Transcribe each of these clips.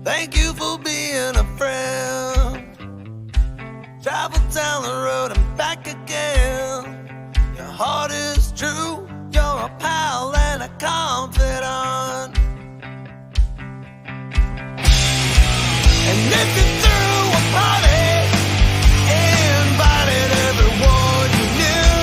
Thank you for being a friend. Travel down the road and back again. Your heart is true. You're a pal and a confidant. And if you threw a party, invited everyone you knew,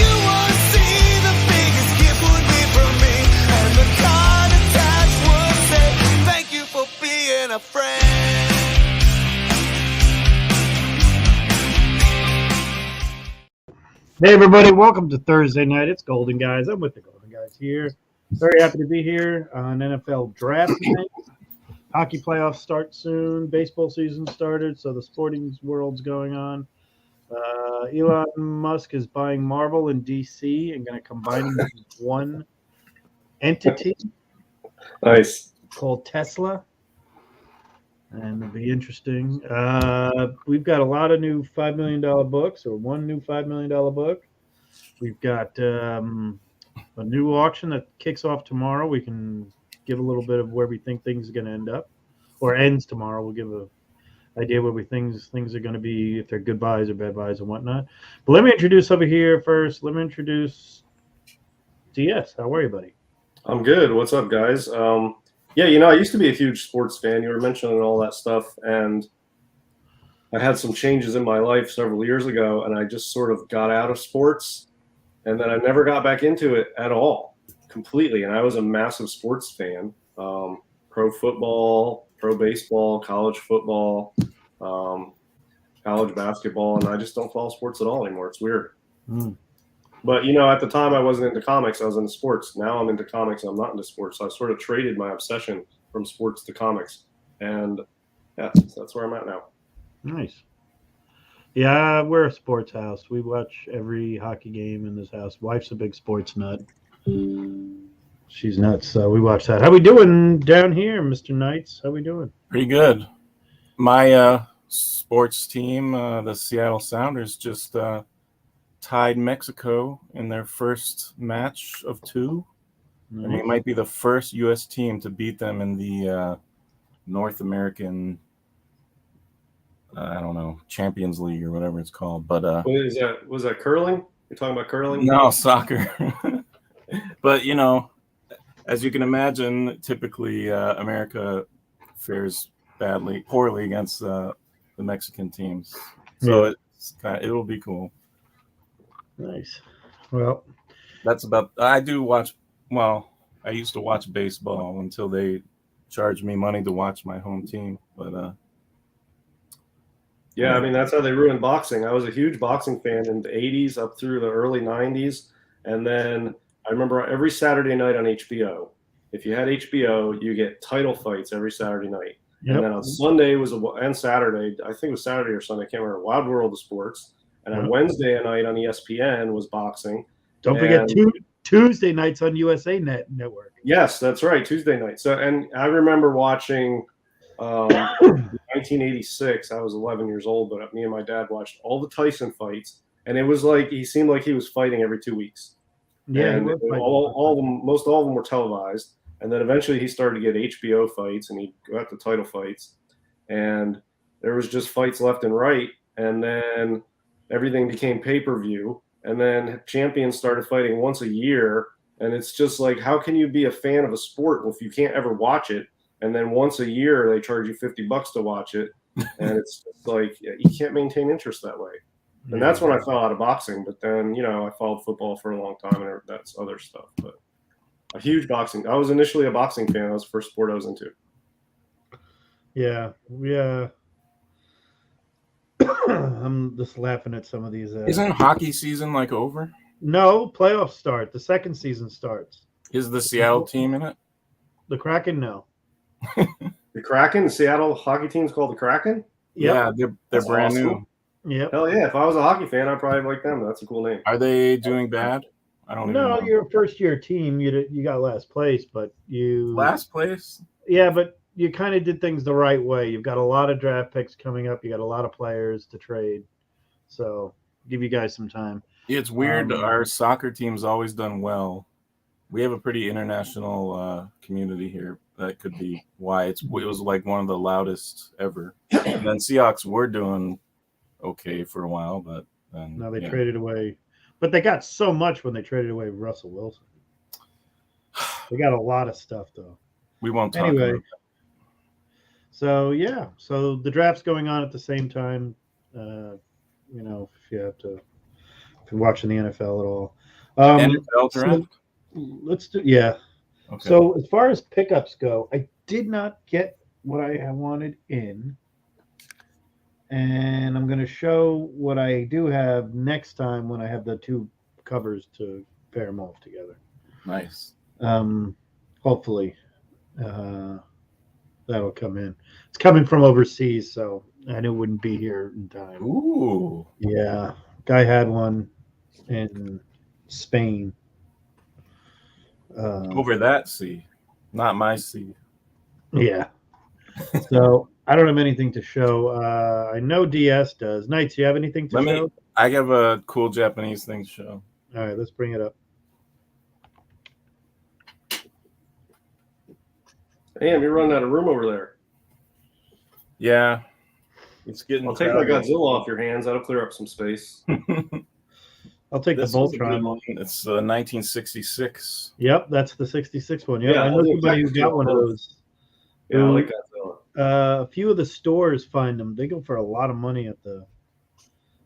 you would see the biggest gift would be from me, and the card attached would say, thank you for being a friend. Hey everybody, welcome to Thursday night. It's Golden Guys. I'm with the Golden Guys here. Very happy to be here on NFL Draft Night. Hockey playoffs start soon. Baseball season started, so the sporting world's going on. Elon Musk is buying Marvel in DC and going to combine them into one entity Nice. called Tesla. And it'll be interesting. We've got a lot of new $5 million books, or one new $5 million book. We've got a new auction that kicks off tomorrow. We can give a little bit of where we think things are going to end up, or ends tomorrow. We'll give an idea where we think things are going to be, if they're good buys or bad buys and whatnot. But let me introduce over here first. Let me introduce DS. How are you, buddy? I'm good. What's up, guys? I used to be a huge sports fan. You were mentioning all that stuff, and I had some changes in my life several years ago, and I just sort of got out of sports, and then I never got back into it at all, completely. And I was a massive sports fan, pro football, pro baseball, college football, college basketball, and I just don't follow sports at all anymore. It's weird. But, at the time I wasn't into comics, I was into sports. Now I'm into comics and I'm not into sports. So I sort of traded my obsession from sports to comics. And yeah, that's where I'm at now. Nice. Yeah, we're a sports house. We watch every hockey game in this house. Wife's a big sports nut. She's nuts. So we watch that. How we doing down here, Mr. Knights? How we doing? Pretty good. My sports team, the Seattle Sounders, just tied Mexico in their first match of two. And it might be the first U.S. team to beat them in the North American, Champions League or whatever it's called. But what is that? Was that curling? You're talking about curling? No, soccer. But, as you can imagine, typically America fares poorly against the Mexican teams. So it'll be cool. Nice. Well, that's about. I do watch. Well, I used to watch baseball until they charged me money to watch my home team. But that's how they ruined boxing. I was a huge boxing fan in the 80s up through the early 90s, and then I remember every Saturday night on HBO. If you had HBO, you get title fights every Saturday night. Yep. And then on Sunday and Saturday, I think it was Saturday or Sunday, I can't remember, Wild World of Sports. And on Wednesday night on ESPN was boxing. Don't forget Tuesday nights on USA Network. Yes, that's right, Tuesday night. So, and I remember watching 1986. I was 11 years old, but me and my dad watched all the Tyson fights, and it was like he seemed like he was fighting every 2 weeks. Yeah, and all of them, most all of them were televised. And then eventually he started to get HBO fights, and he got the title fights, and there was just fights left and right, and then everything became pay-per-view, and then champions started fighting once a year, and it's just like, how can you be a fan of a sport if you can't ever watch it, and then once a year they charge you $50 to watch it, and it's just like, you can't maintain interest that way. And that's when I fell out of boxing, but then, I followed football for a long time, and that's other stuff, but a huge boxing. I was initially a boxing fan. That was the first sport I was into. Yeah. I'm just laughing at some of these. Isn't hockey season over? No, playoffs start. The second season starts. Is the Seattle team in it? The Kraken, no. The Kraken? The Seattle hockey team's called the Kraken? Yep. Yeah, they're brand new. Yeah. Hell yeah. If I was a hockey fan, I'd probably like them. That's a cool name. Are they doing bad? I don't know. No, you're a first-year team. You got last place, but you... Last place? Yeah, but you kind of did things the right way. You've got a lot of draft picks coming up. You got a lot of players to trade. So give you guys some time. It's weird. Our soccer team's always done well. We have a pretty international community here. That could be why it was like one of the loudest ever. And then Seahawks were doing okay for a while, but then now they traded away. But they got so much when they traded away Russell Wilson. They got a lot of stuff though. We won't talk anyway. about that. So yeah, so the draft's going on at the same time. If you're watching the NFL at all. NFL draft. So let's do Okay. So as far as pickups go, I did not get what I wanted in, and I'm going to show what I do have next time when I have the two covers to pair them off together. Nice. Hopefully, that'll come in. It's coming from overseas, so I knew it wouldn't be here in time. Ooh. Yeah, guy had one in Spain. Over that sea, not my sea. Yeah. So I don't have anything to show. I know DS does. Knights, you have anything to show? I have a cool Japanese thing to show. All right, let's bring it up. Damn, you're running out of room over there. Yeah. It's getting. I'll take my Godzilla off your hands. That'll clear up some space. I'll take the Voltron. It's 1966. Yep, that's the 66 one. Yeah, I know somebody who got one of those. Yeah, I like Godzilla. A few of the stores find them. They go for a lot of money at the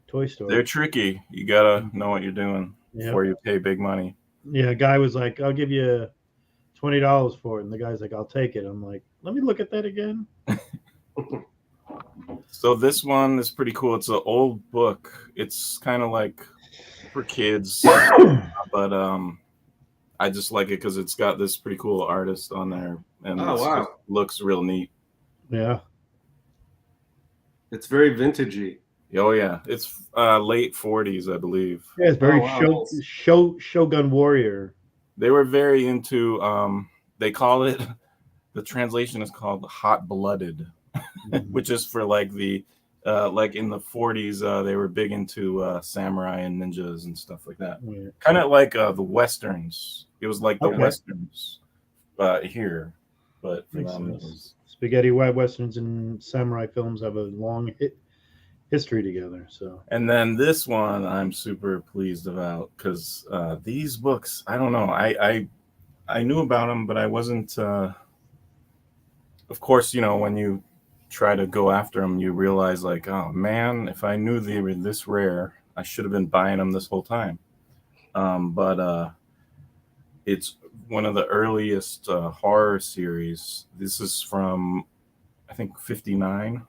toy store. They're tricky. You gotta know what you're doing before you pay big money. Yeah, a guy was like, "I'll give you $20 for it," and the guy's like, "I'll take it." I'm like, "Let me look at that again." So this one is pretty cool. It's an old book. It's kind of like for kids, but I just like it because it's got this pretty cool artist on there, and it looks real neat. Yeah, it's very vintagey. Oh yeah, it's late 40s, I believe. Yeah, it's very Shogun Warrior. They were very into. They call it. The translation is called Hot Blooded, which is for like the. Like in the 40s, they were big into samurai and ninjas and stuff like that. Yeah. Kind of like the westerns. It was like the westerns here, but for them it was spaghetti westerns and samurai films have a long history together. So, and then this one I'm super pleased about because these books, I don't know, I knew about them, but I wasn't. Of course, when you try to go after them, you realize like, oh man, if I knew they were this rare, I should have been buying them this whole time. But it's one of the earliest horror series. This is from I think 59,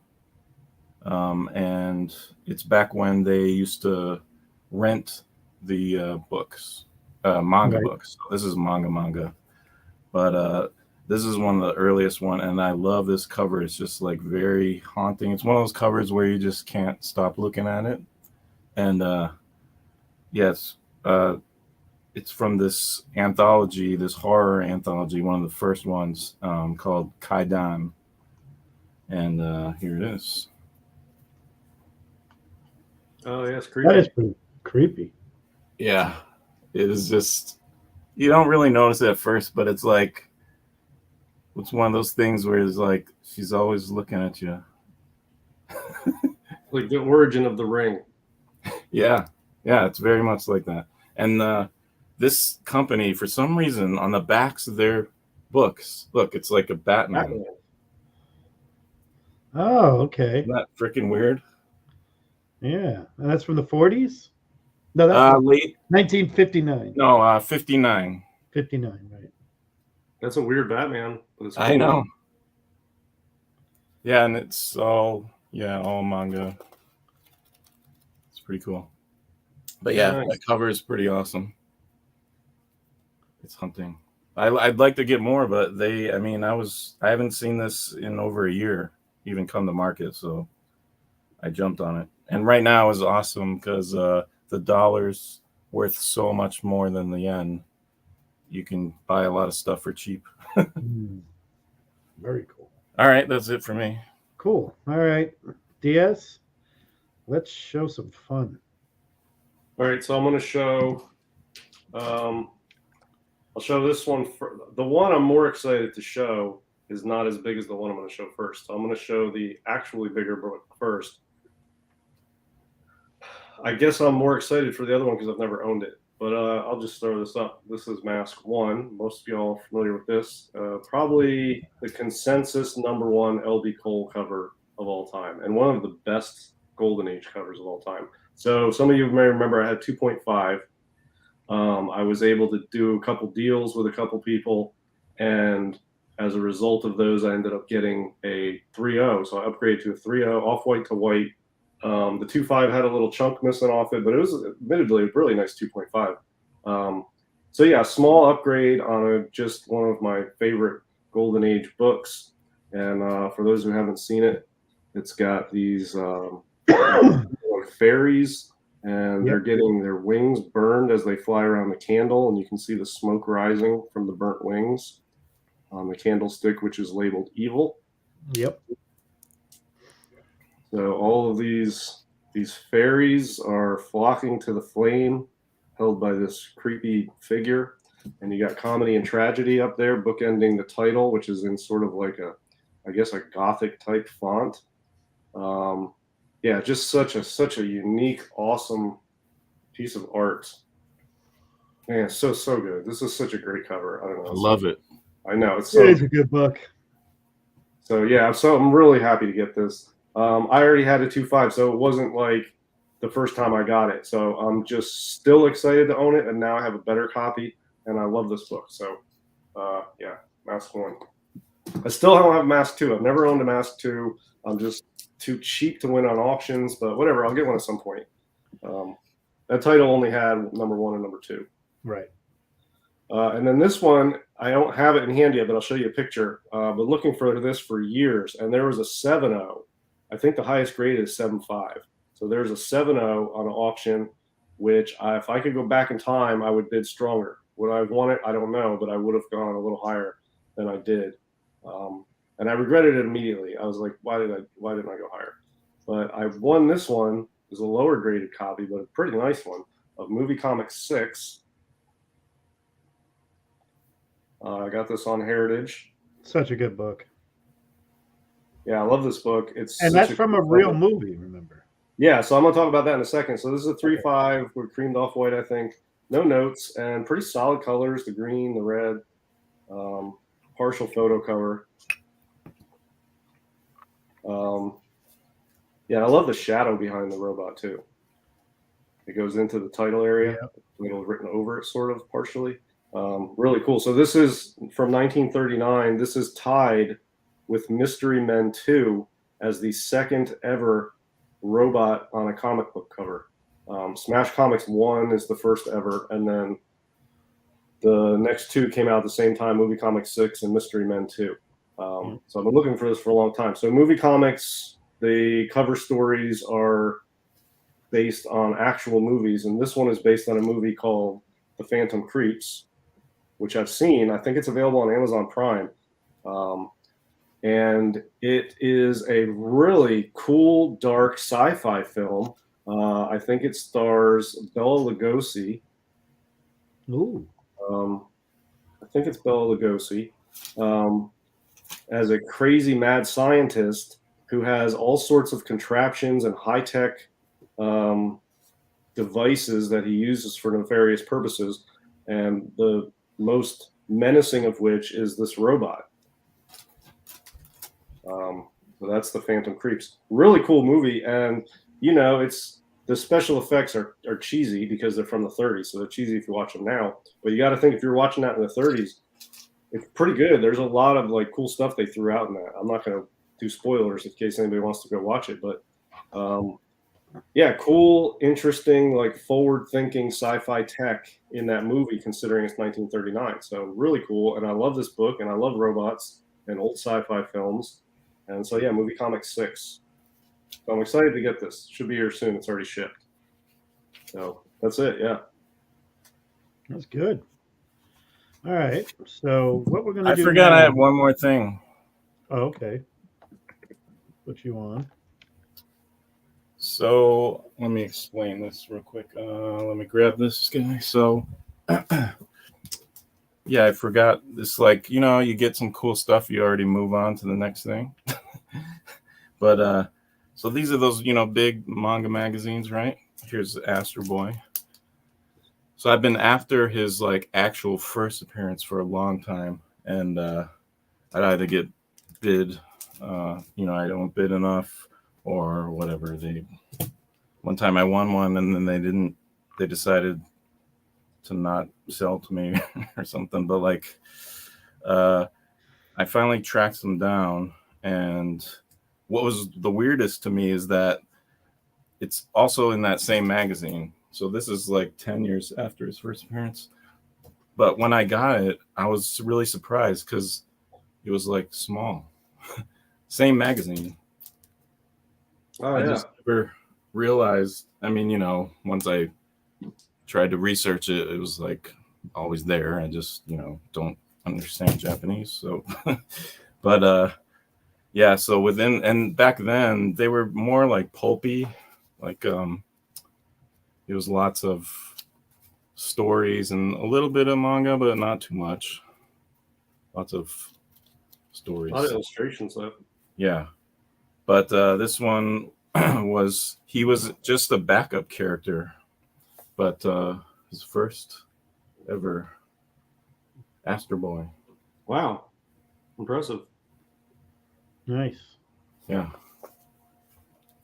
and it's back when they used to rent the books, manga books. So this is manga, but this is one of the earliest one, and I love this cover. It's just like very haunting. It's one of those covers where you just can't stop looking at it. And yes, it's from this anthology, this horror anthology, one of the first ones, called Kaidan. And here it is. Oh, yeah, it's creepy. That is pretty creepy. Yeah, it is just, you don't really notice it at first, but it's like, it's one of those things where it's like she's always looking at you. Like the origin of the ring. Yeah, it's very much like that. And this company, for some reason, on the backs of their books, look, it's like a Batman. Oh, okay. Isn't that freaking weird? Yeah, and that's from the 40s. No, that's late 1959. No, 59. 59, right? That's a weird Batman. But it's cool. I know. Yeah, and it's all manga. It's pretty cool. But yeah, nice. The cover is pretty awesome. It's hunting. I'd like to get more, but I haven't seen this in over a year, even come to market, so I jumped on it. And right now is awesome because the dollar's worth so much more than the yen. You can buy a lot of stuff for cheap. Very cool. All right, that's it for me. Cool. All right, DS, let's show some fun. All right, so I'm going to show I'll show this one. The one I'm more excited to show is not as big as the one I'm going to show first. So I'm going to show the actually bigger book first. I guess I'm more excited for the other one because I've never owned it. But I'll just throw this up. This is Mask 1. Most of y'all are familiar with this. Probably the consensus #1 LB Cole cover of all time, and one of the best Golden Age covers of all time. So some of you may remember I had 2.5. I was able to do a couple deals with a couple people, and as a result of those, I ended up getting a 3.0. So I upgraded to a 3.0, off-white to white. The 2.5 had a little chunk missing off it, but it was admittedly a really nice 2.5. So yeah, small upgrade on just one of my favorite Golden Age books. And for those who haven't seen it, it's got these fairies, and they're getting their wings burned as they fly around the candle, and you can see the smoke rising from the burnt wings on the candlestick, which is labeled evil. Yep. So all of these fairies are flocking to the flame held by this creepy figure. And you got comedy and tragedy up there, bookending the title, which is in sort of like a Gothic type font. Yeah, just such a unique, awesome piece of art. Man, so good. This is such a great cover. I don't know. I love it. I know it's a good book. So yeah, I'm really happy to get this. I already had a 2.5, so it wasn't like the first time I got it. So I'm just still excited to own it, and now I have a better copy, and I love this book. So yeah, Mask 1. I still don't have Mask 2. I've never owned a Mask 2. I'm just too cheap to win on auctions, but whatever. I'll get one at some point. That title only had #1 and #2. Right. And then this one, I don't have it in hand yet, but I'll show you a picture. But looking for this for years, and there was a 7.0. I think the highest grade is 7.5. So there's a 7.0 on an auction, which if I could go back in time, I would bid stronger. Would I have won it? I don't know, but I would have gone a little higher than I did. And I regretted it immediately. I was like, why didn't I go higher? But I won this one. It's a lower graded copy, but a pretty nice one of Movie Comics 6. I got this on Heritage. Such a good book. Yeah, I love this book. And that's from a real movie, remember? Yeah, so I'm going to talk about that in a second. So this is a 3.5 with creamed off white, I think. No notes and pretty solid colors, the green, the red, partial photo cover. Yeah, I love the shadow behind the robot too. It goes into the title area. Yeah. Title written over it, sort of partially. Really cool. So this is from 1939. This is tied with Mystery Men 2 as the second ever robot on a comic book cover. Smash Comics 1 is the first ever, and then the next two came out at the same time, Movie Comics 6 and Mystery Men 2. So I've been looking for this for a long time. So Movie Comics, the cover stories are based on actual movies, and this one is based on a movie called The Phantom Creeps, which I've seen. I think it's available on Amazon Prime. And it is a really cool, dark sci-fi film. I think it stars Bela Lugosi. Ooh. I think it's Bela Lugosi as a crazy mad scientist who has all sorts of contraptions and high-tech devices that he uses for nefarious purposes. And the most menacing of which is this robot. So that's The Phantom Creeps. Really cool movie, and it's the special effects are cheesy because they're from the 30s, so they're cheesy if you watch them now. But you got to think if you're watching that in the 30s, it's pretty good. There's a lot of like cool stuff they threw out in that. I'm not going to do spoilers in case anybody wants to go watch it, but yeah, cool, interesting, like forward-thinking sci-fi tech in that movie, considering it's 1939. So really cool, and I love this book, and I love robots and old sci-fi films. And so, yeah, Movie Comics 6. So I'm excited to get this. Should be here soon. It's already shipped. So that's it, yeah. That's good. All right. So what we're going to do I forgot now, I have one more thing. Oh, okay. Put you on. So let me explain this real quick. Let me grab this guy. So yeah, I forgot. It's like, you get some cool stuff, you already move on to the next thing. But so these are those, big manga magazines, right? Here's Astro Boy. So I've been after his like actual first appearance for a long time, and I'd either get bid, I don't bid enough, or whatever. One time I won one, and then they decided to not sell to me or something. But like, I finally tracked them down, and what was the weirdest to me is that it's also in that same magazine. So this is like 10 years after his first appearance. But when I got it, I was really surprised because it was like small. Same magazine. Oh, I just never realized. I mean, once I tried to research it, it was like always there. I just, don't understand Japanese. So, but yeah, so and back then they were more like pulpy, like it was lots of stories and a little bit of manga, but not too much. Lots of stories. A lot of illustrations, though. Yeah. But this one he was just a backup character, but his first ever Astro Boy. Wow. Impressive. Nice. Yeah.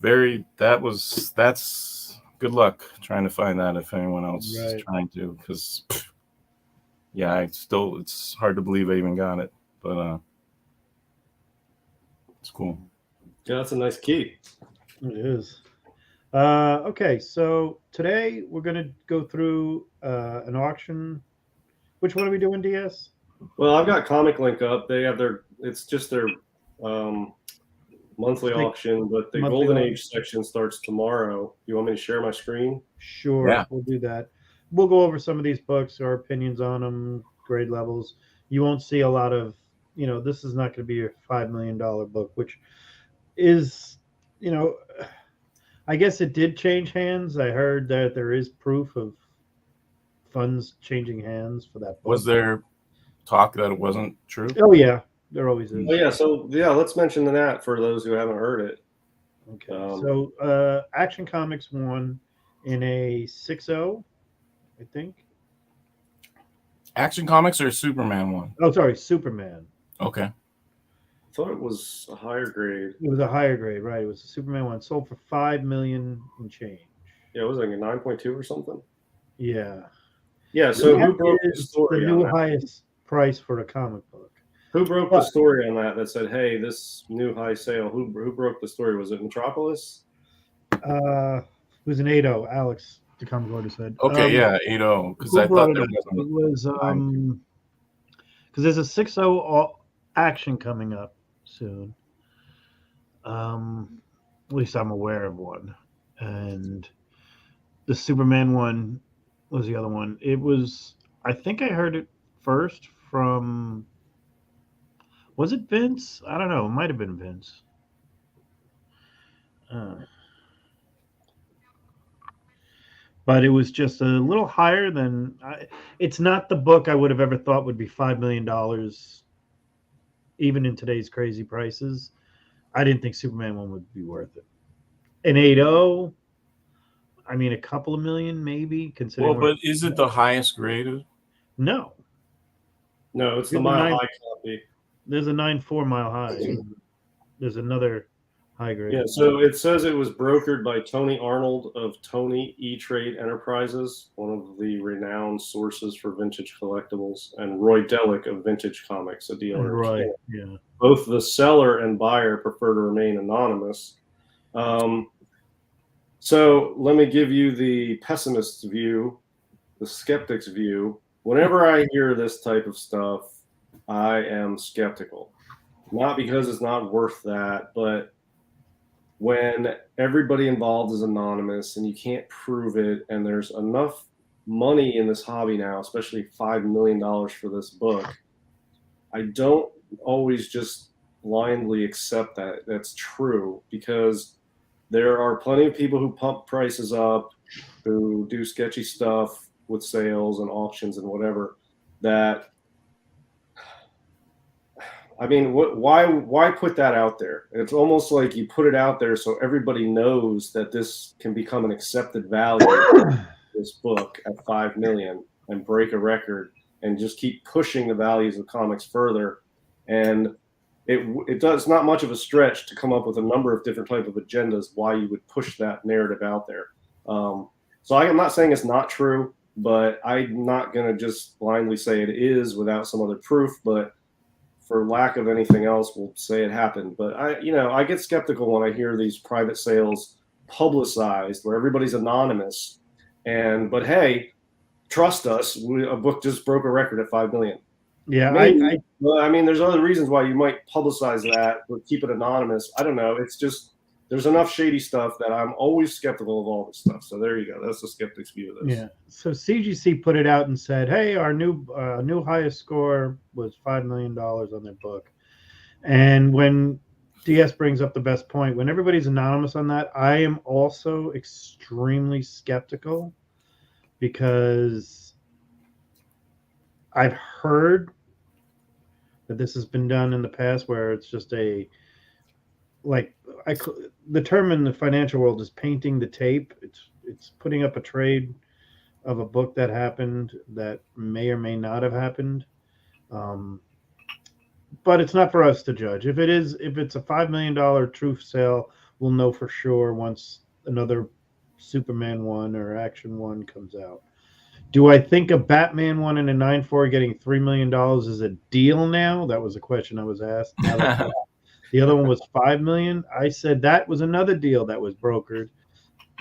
That's good luck trying to find that if anyone else is trying to, because yeah, it's hard to believe I even got it, but it's cool. Yeah, that's a nice key. It is. Okay, so today we're going to go through an auction. Which one are we doing, DS? Well, I've got Comic Link up. They have it's just their monthly auction, but the Golden Age section starts tomorrow. You want me to share my screen? Sure, yeah. We'll do that. We'll go over some of these books, our opinions on them, grade levels. You won't see a lot of, this is not going to be a $5 million book, which is, I guess it did change hands. I heard that there is proof of funds changing hands for that book. Was there talk that it wasn't true? Oh, yeah. There always is. Oh, yeah. So, yeah, let's mention that for those who haven't heard it. Okay. So, Action Comics won in a 6-0, I think. Action Comics or Superman won? Oh, sorry, Superman. Okay. I thought it was a higher grade. It was a higher grade, right? It was a Superman one. Sold for $5 million and change. Yeah, it was like a 9.2 or something. Yeah. Yeah. So who broke the story? The new highest price for a comic book. Who broke the story on that said, "Hey, this new high sale"? Who broke the story? Was it Metropolis? It was an 8-0. Alex the comic order said. Okay, yeah, 8-0. Because I thought there was because there's a 6-0 action coming up soon. At least I'm aware of one, and the Superman one was the other one. It was, I think I heard it first from, was it Vince? I don't know. It might have been Vince. But it was just a little higher than, it's not the book I would have ever thought would be $5 million, even in today's crazy prices. I didn't think Superman one would be worth it. An 8-0, I mean, a couple of million maybe. Considering. Well, but is it the highest graded? No. No, it's the Mile High copy. There's a 9.4 Mile High. There's another high grade. Yeah, so it says it was brokered by Tony Arnold of Tony E-Trade Enterprises, one of the renowned sources for vintage collectibles, and Roy Delick of Vintage Comics, a dealer. Right, yeah. Both the seller and buyer prefer to remain anonymous. So let me give you the pessimist's view, the skeptic's view. Whenever I hear this type of stuff, I am skeptical. Not because it's not worth that, but when everybody involved is anonymous and you can't prove it, and there's enough money in this hobby now, especially $5 million for this book, I don't always just blindly accept that that's true, because there are plenty of people who pump prices up, who do sketchy stuff with sales and auctions and whatever, that I mean, why put that out there? It's almost like you put it out there so everybody knows that this can become an accepted value, this book at $5 million, and break a record and just keep pushing the values of comics further. And it does not much of a stretch to come up with a number of different type of agendas why you would push that narrative out there. So I'm not saying it's not true, but I'm not going to just blindly say it is without some other proof. But for lack of anything else, we'll say it happened. But I get skeptical when I hear these private sales publicized where everybody's anonymous. But hey, trust us, a book just broke a record at $5 million. Yeah, maybe, I mean, there's other reasons why you might publicize that, but keep it anonymous. I don't know. It's just there's enough shady stuff that I'm always skeptical of all this stuff. So there you go. That's the skeptic's view of this. Yeah. So CGC put it out and said, "Hey, our new highest score was $5 million on their book." And when DS brings up the best point, when everybody's anonymous on that, I am also extremely skeptical because I've heard that this has been done in the past where it's just the term in the financial world is painting the tape. It's putting up a trade of a book that happened that may or may not have happened. But it's not for us to judge. If it's a $5 million truth sale, we'll know for sure once another Superman 1 or Action 1 comes out. Do I think a Batman 1 and a 9.4 getting $3 million is a deal now? That was a question I was asked. The other one was $5 million. I said that was another deal that was brokered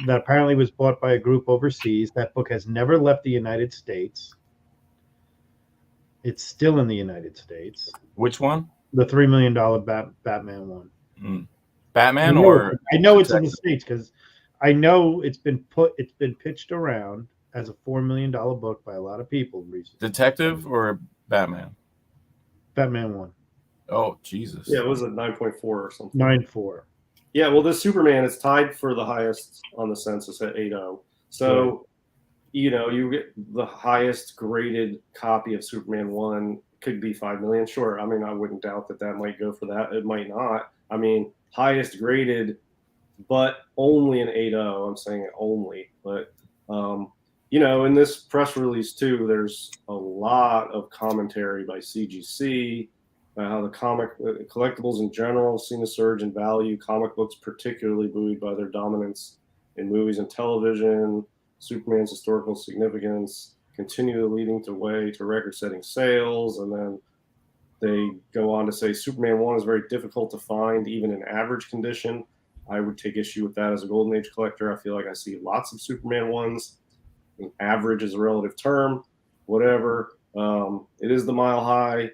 that apparently was bought by a group overseas. That book has never left the United States. It's still in the United States. Which one? The $3 million Batman one. Batman I know it's in the States because I know it's been pitched around as a $4 million book by a lot of people recently. Detective or Batman? Batman 1. Oh, Jesus. Yeah, it was a 9.4 or something. 9.4. Yeah, well, this Superman is tied for the highest on the census at 8.0. So, you get the highest graded copy of Superman 1 could be $5 million. Sure. I mean, I wouldn't doubt that might go for that. It might not. I mean, highest graded, but only an 8.0. I'm saying only. But, in this press release, too, there's a lot of commentary by CGC, how the collectibles in general seen a surge in value, comic books particularly buoyed by their dominance in movies and television, Superman's historical significance, continually leading the way to record-setting sales, and then they go on to say Superman 1 is very difficult to find, even in average condition. I would take issue with that as a Golden Age collector. I feel like I see lots of Superman 1s. Average is a relative term, whatever. It is the Mile High.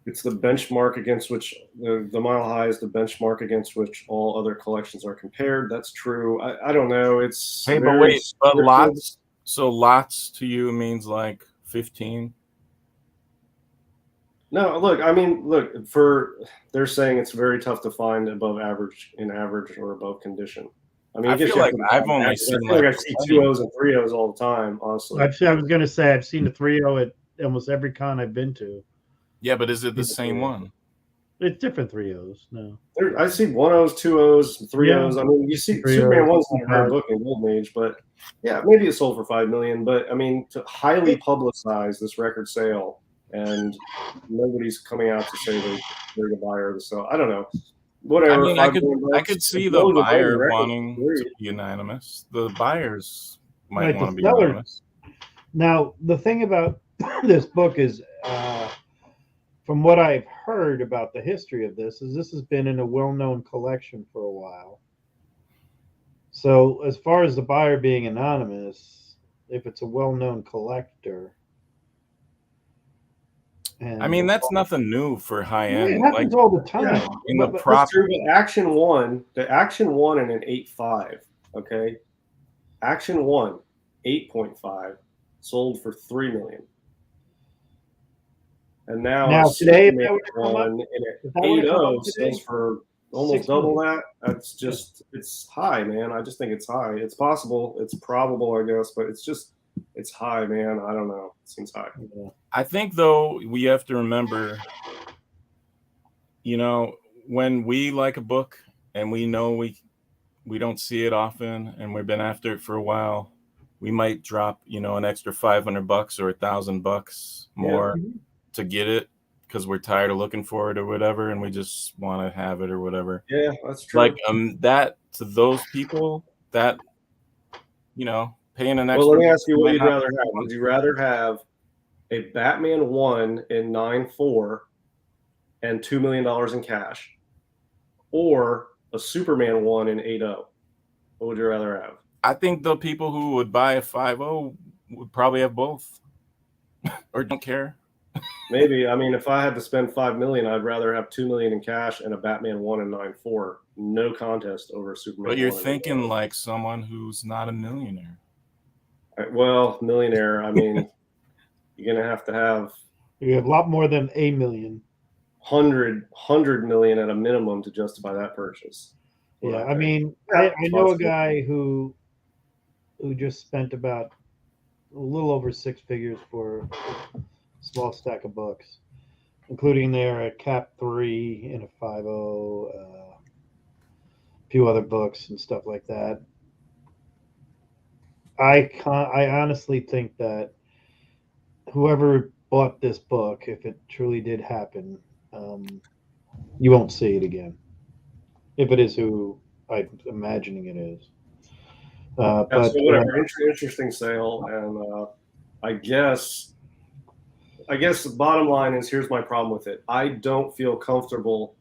It's the benchmark against which the Mile High is the benchmark against which all other collections are compared. That's true. I don't know. It's but lots. So lots to you means like 15. No, look. They're saying it's very tough to find above average in average or above condition. I mean, I feel like I've only seen I see 2.0s and 3.0s all the time. Honestly, I was going to say I've seen the 3.0 at almost every con I've been to. Yeah, but is it the same one? It's different 3.0s. No, I see 1.0s, 2.0s, 3.0s. I mean, you see Superman 1's not a rare book in Golden Age, but yeah, maybe it sold for $5 million. But I mean, to highly publicize this record sale, and nobody's coming out to say they're the buyer of the sale. I don't know. Whatever. I mean, I could see the buyer wanting to be anonymous. The buyers might want to be anonymous. Now, the thing about this book is, from what I've heard about the history of this has been in a well-known collection for a while. So as far as the buyer being anonymous, if it's a well-known collector. And I mean, that's nothing new for high-end. It happens all the time. Yeah, in the proper Action 1 and an 8.5, okay? Action 1, 8.5, sold for $3 million. And now today, one in an 8.0 sells for almost double that. That's just, it's high, man. I just think it's high. It's possible. It's probable, I guess, but it's high, man. I don't know. It seems high. I think, though, we have to remember you know, when we like a book and we know we don't see it often and we've been after it for a while, we might drop, you know, an extra $500 or $1,000 more to get it because we're tired of looking for it or whatever, and we just want to have it or whatever. Yeah, that's true. Like that to those people, that, you know, paying an extra. Well, let me ask you what you'd rather have. Would you rather have a Batman 1 in 9.4 and $2 million in cash, or a Superman 1 in 8.0? What would you rather have? I think the people who would buy a 5.0 would probably have both or don't care. Maybe. I mean, if I had to spend $5 million, I'd rather have $2 million in cash and a Batman 1 in 9.4. No contest over a Superman. But you're thinking like someone who's not a millionaire. Well, millionaire, I mean, you're going to have you have a lot more than $1 million. 100 million at a minimum to justify that purchase. Yeah, I mean, I know a guy who just spent about a little over 6 figures for a small stack of books, including there a Cap 3 and a 5.0, a few other books and stuff like that. I honestly think that whoever bought this book, if it truly did happen, you won't see it again. If it is who I'm imagining it is. But whatever, interesting sale, and I guess the bottom line is, here's my problem with it. I don't feel comfortable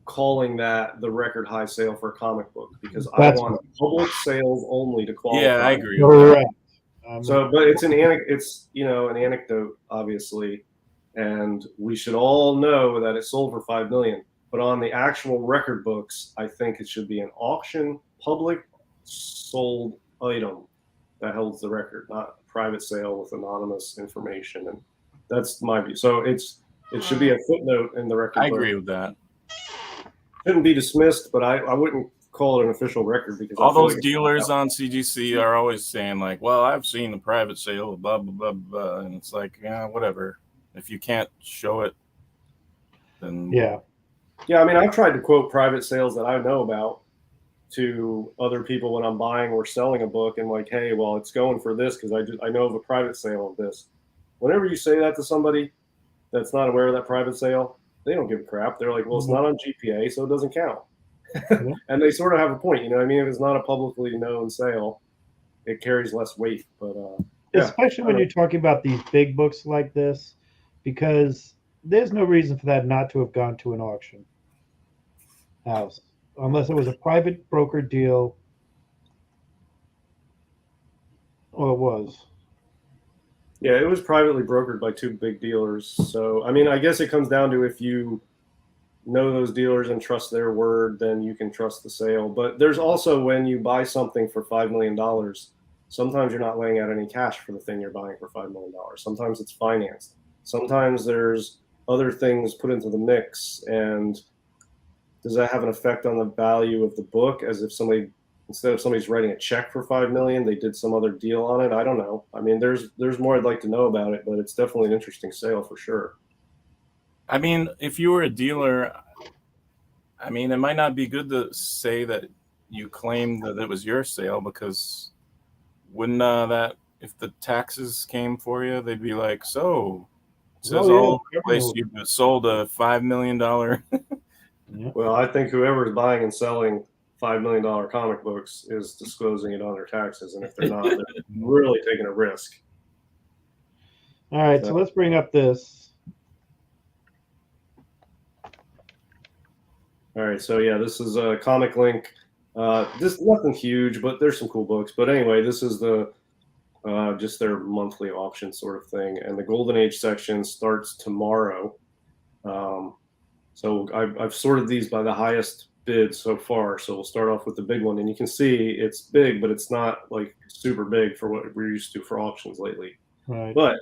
calling that the record high sale for a comic book because I want public sales only to qualify. Yeah, I agree. Correct. So, but it's an anecdote, obviously, and we should all know that it sold for $5 million. But on the actual record books, I think it should be an auction, public sold item that holds the record, not a private sale with anonymous information. And that's my view. So it should be a footnote in the record. I agree with that. Shouldn't be dismissed, but I wouldn't call it an official record because all those dealers on CGC are always saying like, well, I've seen the private sale, blah, blah, blah, blah. And it's like, yeah, whatever. If you can't show it, then yeah. Yeah, I mean, I've tried to quote private sales that I know about to other people when I'm buying or selling a book, and like, hey, well, it's going for this because I know of a private sale of this. Whenever you say that to somebody that's not aware of that private sale, they don't give a crap. They're like, well, it's not on GPA, so it doesn't count. And they sort of have a point, you know what I mean? If it's not a publicly known sale, it carries less weight. But especially when you're talking about these big books like this, because there's no reason for that not to have gone to an auction house, unless it was a private broker deal. Well, it was. Yeah, it was privately brokered by 2 big dealers. So, I mean, I guess it comes down to if you know those dealers and trust their word, then you can trust the sale. But there's also when you buy something for $5 million, sometimes you're not laying out any cash for the thing you're buying for $5 million. Sometimes it's financed. Sometimes there's other things put into the mix. And does that have an effect on the value of the book, as if instead of somebody's writing a check for $5 million, they did some other deal on it? I don't know. I mean, there's more I'd like to know about it, but it's definitely an interesting sale for sure. I mean, if you were a dealer, I mean, it might not be good to say that you claimed that it was your sale, because wouldn't that, if the taxes came for you, they'd be like, so it says all over the place you sold a $5 million. Well, I think whoever's buying and selling $5 million comic books is disclosing it on their taxes, and if they're not, they're really taking a risk. All right, so let's bring up this. All right, so yeah, this is a Comic Link. This nothing huge, but there's some cool books. But anyway, this is the just their monthly auction sort of thing, and the Golden Age section starts tomorrow. So I've sorted these by the highest bid so far. So we'll start off with the big one, and you can see it's big, but it's not like super big for what we're used to for auctions lately. Right. But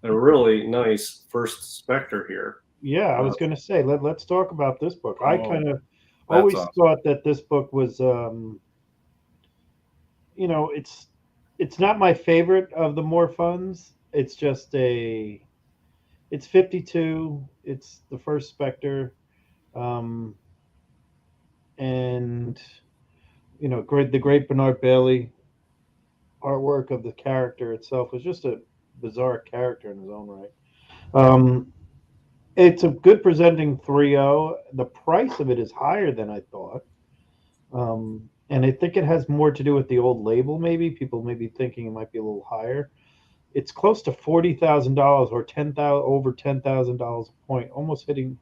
a really nice first Spectre here. Yeah, I was going to say, let's talk about this book. I kind of always thought that this book was, it's not my favorite of the More Funds. It's just it's 52. It's the first Spectre. And the great Bernard Bailey artwork of the character itself was just a bizarre character in his own right. It's a good presenting 3.0. The price of it is higher than I thought. And I think it has more to do with the old label, maybe. People may be thinking it might be a little higher. It's close to $40,000 or over $10,000 a point, almost hitting,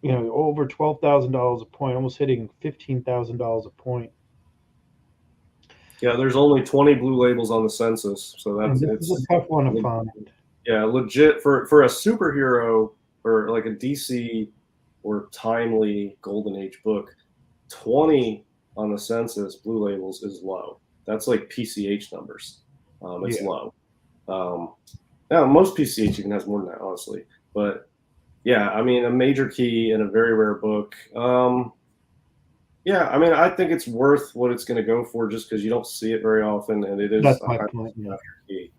over $12,000 a point, almost hitting $15,000 a point. Yeah, there's only 20 blue labels on the census, so This is a tough one to find. Yeah, legit for a superhero or like a DC or timely Golden Age book, 20 on the census blue labels is low. That's like PCH numbers. It's low. Now most PCH even has more than that, honestly. But yeah, I mean, a major key in a very rare book. Yeah, I mean, I think it's worth what it's going to go for just because you don't see it very often, and it is. That's my point. Yeah. Key.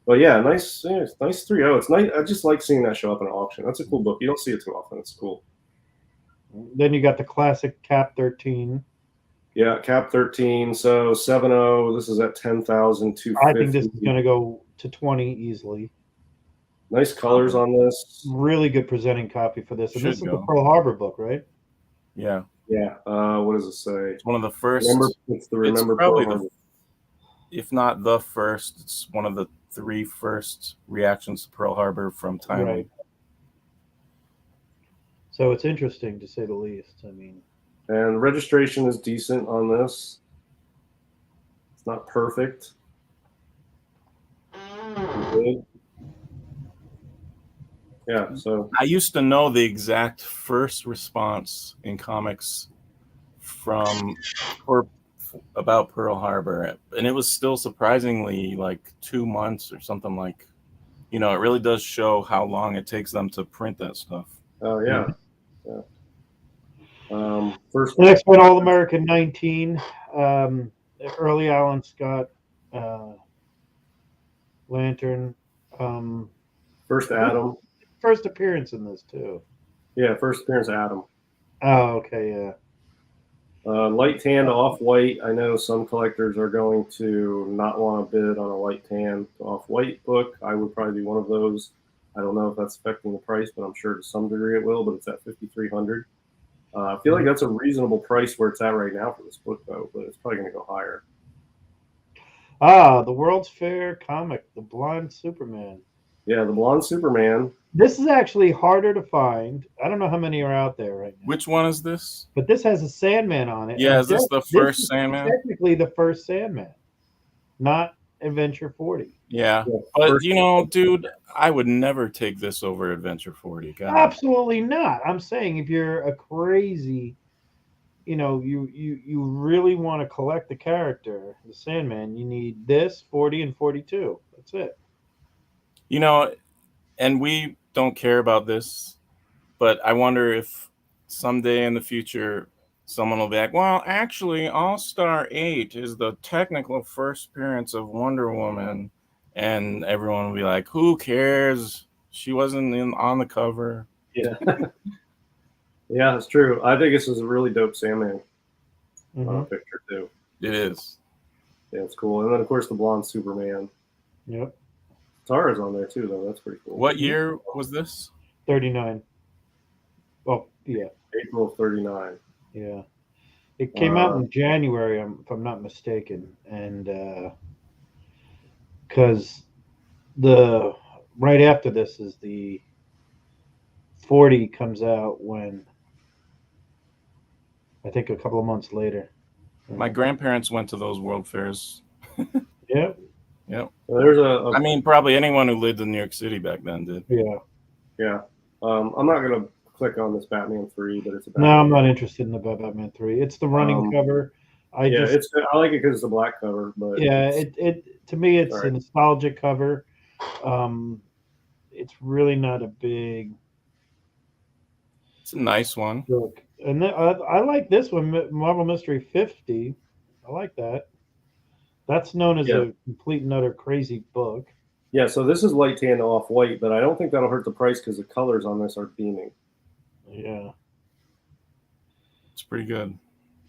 But yeah, nice 3.0. It's nice. I just like seeing that show up in an auction. That's a cool book. You don't see it too often. It's cool. Then you got the classic Cap 13. Yeah, Cap 13. So 7.0. This is at 10,250. I think this is going to go to 20 easily. Nice colors on this. Really good presenting copy for this. And this is the Pearl Harbor book, right? Yeah. Yeah. What does it say? It's one of the first. It's probably if not the first, it's one of the 3 first reactions to Pearl Harbor from Timely. Right. So it's interesting to say the least. I mean, and registration is decent on this. It's not perfect. Good. Yeah, so I used to know the exact first response in comics about Pearl Harbor, and it was still surprisingly like 2 months or something. Like, it really does show how long it takes them to print that stuff. Oh yeah. First, the next one, All American 19, early Alan Scott Lantern. First Adam. First appearance in this too. Yeah, first appearance of Adam. Oh, okay, yeah. Light tan to off-white. I know some collectors are going to not want to bid on a light tan to off-white book. I would probably be one of those. I don't know if that's affecting the price, but I'm sure to some degree it will. But it's at $5,300. I feel like that's a reasonable price where it's at right now for this book, though. But it's probably going to go higher. The World's Fair comic, The Blonde Superman. Yeah, The Blonde Superman. This is actually harder to find. I don't know how many are out there right now. Which one is this? But this has a Sandman on it. Yeah, is this the first Sandman? Technically the first Sandman, not Adventure 40. Yeah, but dude, I would never take this over Adventure 40. God. Absolutely not. I'm saying if you're a crazy, you really want to collect the character, the Sandman, you need this 40 and 42. That's it. And we don't care about this, but I wonder if someday in the future someone will be like, well, actually, All-Star 8 is the technical first appearance of Wonder Woman. And everyone will be like, who cares? She wasn't on the cover. Yeah. Yeah, it's true. I think this is a really dope Sandman picture, too. It is. Yeah, it's cool. And then, of course, the Blonde Superman. Yep. Tara's on there, too, though. That's pretty cool. What year was this? 39. Oh, yeah. April of 39. Yeah. It came out in January, if I'm not mistaken. And because right after this is the 40 comes out when I think a couple of months later. My grandparents went to those World Fairs. Yep. Yep. Well, I mean, probably anyone who lived in New York City back then did. Yeah. Yeah. I'm not going to click on this Batman 3, but it's a Batman. No, I'm not interested in the Batman 3. It's the running cover. I like it because it's the black cover, but yeah, it to me it's a nostalgic cover. It's really not a big. It's a nice one. Look, and I like this one, Marvel Mystery 50. I like that. That's known as a complete and utter crazy book. Yeah, so this is light tan to off white, but I don't think that'll hurt the price because the colors on this are beaming. Yeah. It's pretty good.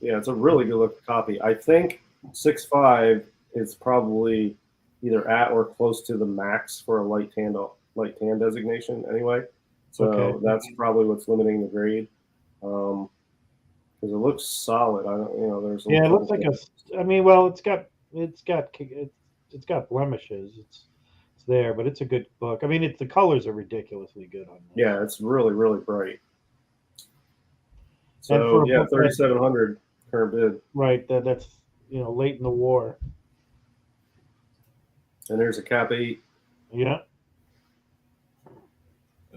Yeah, it's a really good looking copy. I think 6.5 is probably either at or close to the max for a light tan designation anyway. So that's probably what's limiting the grade. Because it looks solid. I don't, there's it looks like I mean, well, it's got blemishes. It's there, but it's a good book. I mean, the colors are ridiculously good on this. Yeah, it's really, really bright. So yeah, 3,700 current bid. Right, that's late in the war. And there's a Cap 8. Yeah.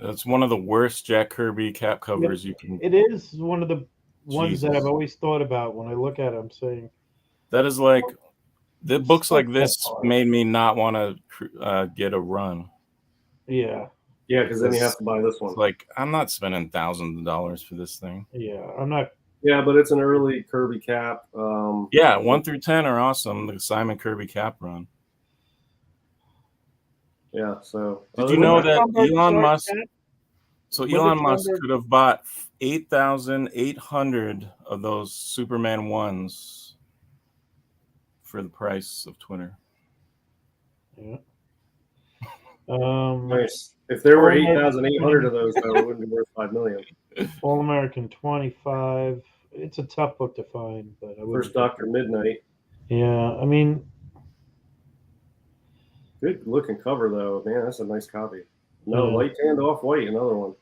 That's one of the worst Jack Kirby cap covers you can. It is one of the ones that I've always thought about when I look at them, saying that is like the books like this made me not want to get a run. Yeah. Yeah, because then you have to buy this one. It's like, I'm not spending thousands of dollars for this thing. Yeah, I'm not. Yeah, but it's an early Kirby cap. Yeah, 1 through 10 are awesome. The Simon Kirby cap run. Yeah. So did you know that Elon Musk? So Elon Musk could have bought 8,800 of those Superman 1s for the price of Twitter. Yeah. Nice. If there were 8,800 of those, though, it wouldn't be worth $5 million. All American 25. It's a tough book to find, but First Doctor Midnight. Yeah, I mean, good looking cover though, man. That's a nice copy. No, light tanned off white. Another one.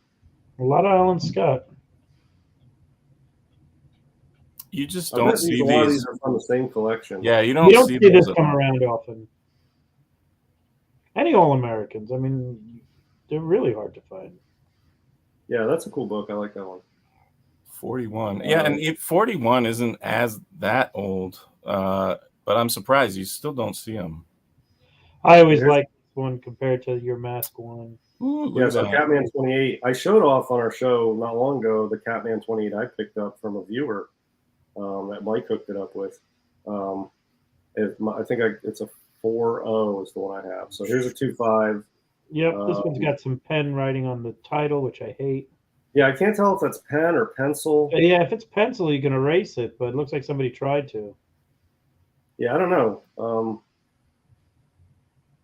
A lot of Alan Scott. You just don't see a lot of these are from the same collection. Yeah, you don't see this come around often. Any All Americans. I mean, they're really hard to find. Yeah, that's a cool book. I like that one. 41. Yeah, and 41 isn't as that old, but I'm surprised you still don't see them. I always like this one compared to your Mask one. Ooh, yeah, so Catman 28. I showed off on our show not long ago the Catman 28 I picked up from a viewer that Mike hooked it up with. I think it's a 4.0 is the one I have. So here's a 2.5. Yep, this one's got some pen writing on the title, which I hate. Yeah, I can't tell if that's pen or pencil. Yeah, if it's pencil, you can erase it, but it looks like somebody tried to. Yeah, I don't know.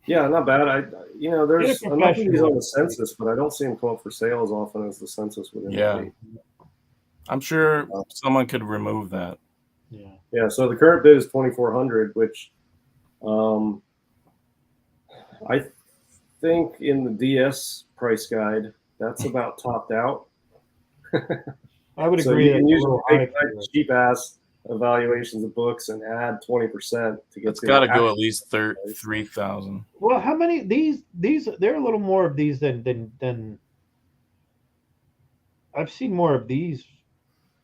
Yeah, not bad. There's enough of these on the census, but I don't see them come up for sale as often as the census would indicate. I'm sure someone could remove that. Yeah. Yeah. So the current bid is 2,400, which, I think in the DS price guide that's about topped out. I would so agree. You can usually take cheap ass evaluations of books and add 20% to get. It's got to go at least 3,000. Well, how many these? There are a little more of these than I've seen more of these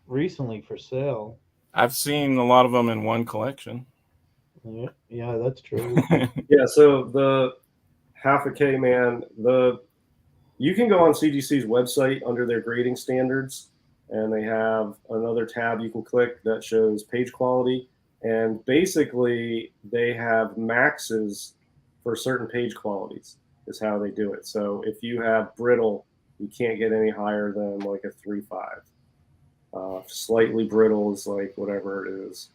recently for sale. I've seen a lot of them in one collection. Yeah, that's true. Yeah, so the half a K man, you can go on CGC's website under their grading standards, and they have another tab you can click that shows page quality. And basically, they have maxes for certain page qualities is how they do it. So if you have brittle, you can't get any higher than like a 3.5. Slightly brittle is like whatever it is.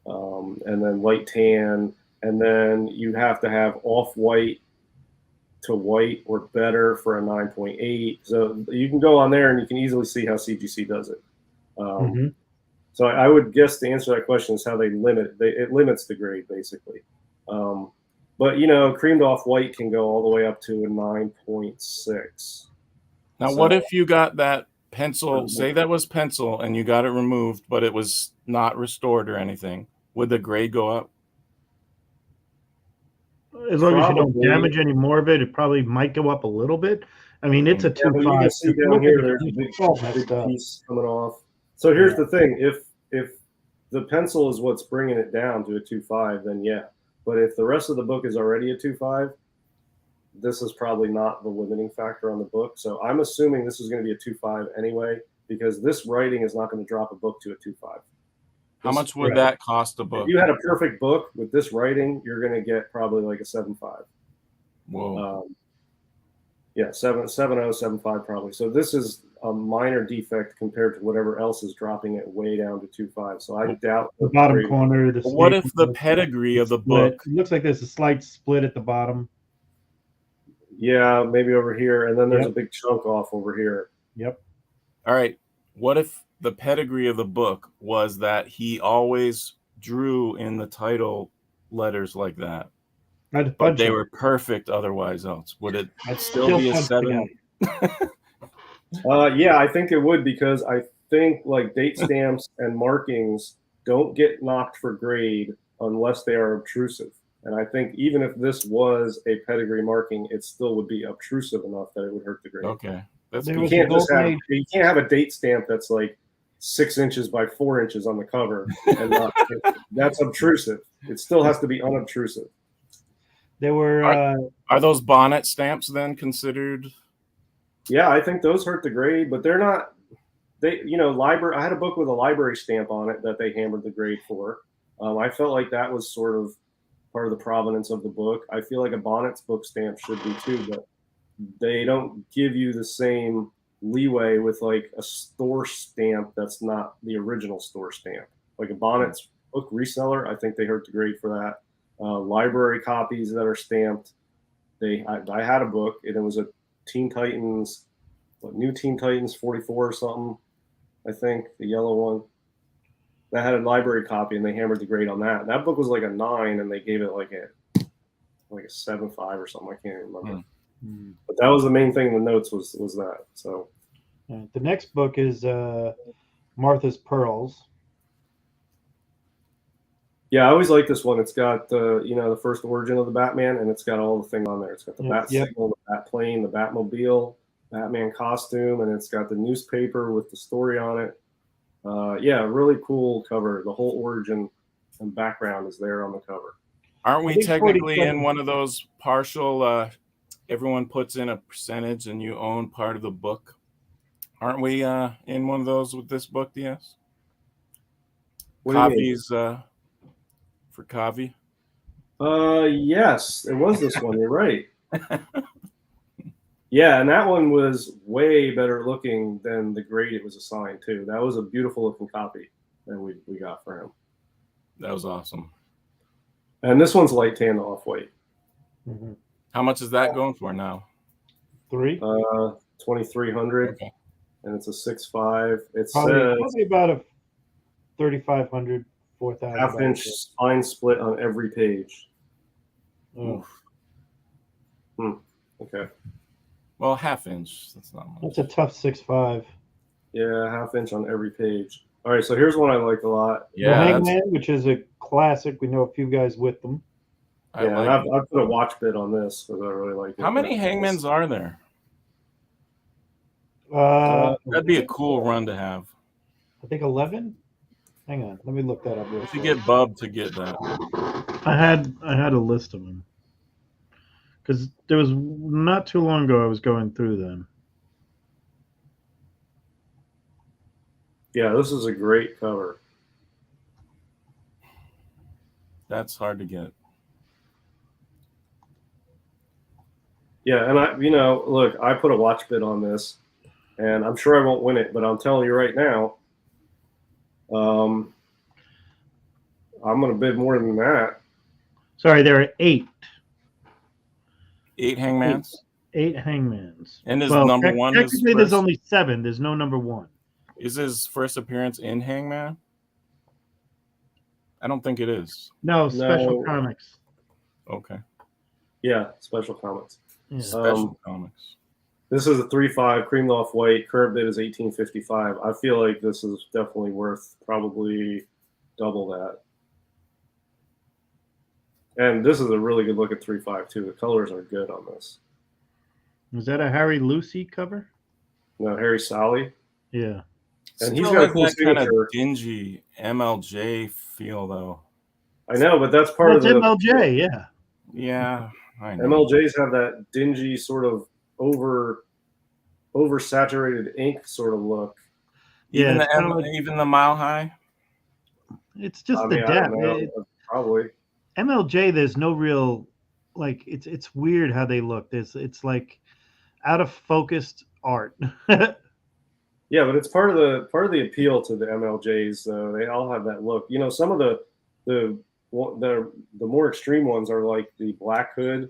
And then light tan. And then you have to have off-white to white or better for a 9.8. So you can go on there and you can easily see how CGC does it. So I would guess the answer to that question is how they limit it. It limits the grade basically. But creamed off white can go all the way up to a 9.6. Now, what if you got that pencil, say that was pencil and you got it removed, but it was not restored or anything? Would the grade go up? As long as you don't damage any more of it, it probably might go up a little bit. I mean, it's a 2.5. You can see down here, there's a big piece coming off. So here's the thing: if the pencil is what's bringing it down to a 2.5, then yeah. But if the rest of the book is already a 2.5, this is probably not the limiting factor on the book. So I'm assuming this is going to be a 2.5 anyway, because this writing is not going to drop a book to a 2.5. How much would that cost a book? If you had a perfect book with this writing, you're going to get probably like a 7.5. Whoa. Yeah, 7.0, 7.5 probably. So this is, a minor defect compared to whatever else is dropping it way down to 2.5. So I doubt the bottom corner. What if the pedigree of the book? It looks like there's a slight split at the bottom. Yeah, maybe over here, and then there's a big chunk off over here. Yep. All right. What if the pedigree of the book was that he always drew in the title letters like that, but they were perfect otherwise else? Would it still be a 7? Yeah, I think it would, because I think like date stamps and markings don't get knocked for grade unless they are obtrusive. And I think even if this was a pedigree marking, it still would be obtrusive enough that it would hurt the grade. Okay. You can't have a date stamp that's like 6 inches by 4 inches on the cover, and that's obtrusive. It still has to be unobtrusive. There were are those bonnet stamps then considered? Yeah, I think those hurt the grade, but they're not. Library. I had a book with a library stamp on it that they hammered the grade for. I felt like that was sort of part of the provenance of the book. I feel like a Bonnet's book stamp should be too, but they don't give you the same leeway with like a store stamp that's not the original store stamp. Like a Bonnet's book reseller, I think they hurt the grade for that. Library copies that are stamped. I had a book, and it was a Teen Titans, New Teen Titans 44 or something, I think, the yellow one. That had a library copy, and they hammered the grade on that. That book was like a 9, and they gave it like a 7.5 or something. I can't remember. But that was the main thing in the notes was that. So the next book is Martha's Pearls. Yeah, I always like this one. It's got the first origin of the Batman, and it's got all the things on there. It's got the bat signal, the bat plane, the Batmobile, Batman costume, and it's got the newspaper with the story on it. Really cool cover. The whole origin and background is there on the cover. Aren't we technically in one of those partial? Everyone puts in a percentage, and you own part of the book. Aren't we in one of those with this book, DS? Copies for Kavi? Yes, it was this one. You're right. Yeah, and that one was way better looking than the grade it was assigned to. That was a beautiful looking copy that we got for him. That was awesome. And this one's light tan to off white. Mm-hmm. How much is that going for now? 2,300. Okay. And it's a 6.5. It's probably about a 3,500, 4,000. Half-inch spine split on every page. Oh. Okay. Well, half-inch. That's not much. That's a tough 6.5. Yeah, half-inch on every page. All right, so here's one I like a lot. Yeah, Hangman, which is a classic. We know a few guys with them. I've put a watch bid on this because I really like it. How many Hangmans are there? That'd be a cool run to have. I think 11. Hang on, let me look that up. If you get Bub to get that. I had a list of them because there was not too long ago I was going through them. Yeah, this is a great cover. That's hard to get. Yeah, and look, I put a watch bid on this, and I'm sure I won't win it, but I'm telling you right now, I'm going to bid more than that. Sorry, there are 8. 8 Hangmans? 8 Hangmans. And his number one is technically there's only 7. There's no number 1. Is his first appearance in Hangman? I don't think it is. No, Special Comics. Okay. Yeah, Special Comics. Yeah. Special Comics. This is a 3.5 cream off white. Current bid is $18.55. I feel like this is definitely worth probably double that. And this is a really good look at 3.5 too. The colors are good on this. Was that a Harry Lucy cover? No, Harry Sally. Yeah. And he's got a cool that kind of signature. dingy MLJ feel, though. I know, but that's part of the MLJ. Yeah. Yeah, I know. MLJs have that dingy sort of oversaturated ink sort of look. Yeah, even the Mile High. It's just the depth. Probably. MLJ, there's no real it's weird how they look. It's like out of focused art. Yeah, but it's part of the appeal to the MLJs. Though they all have that look. You know, some of the more extreme ones are like the Black Hood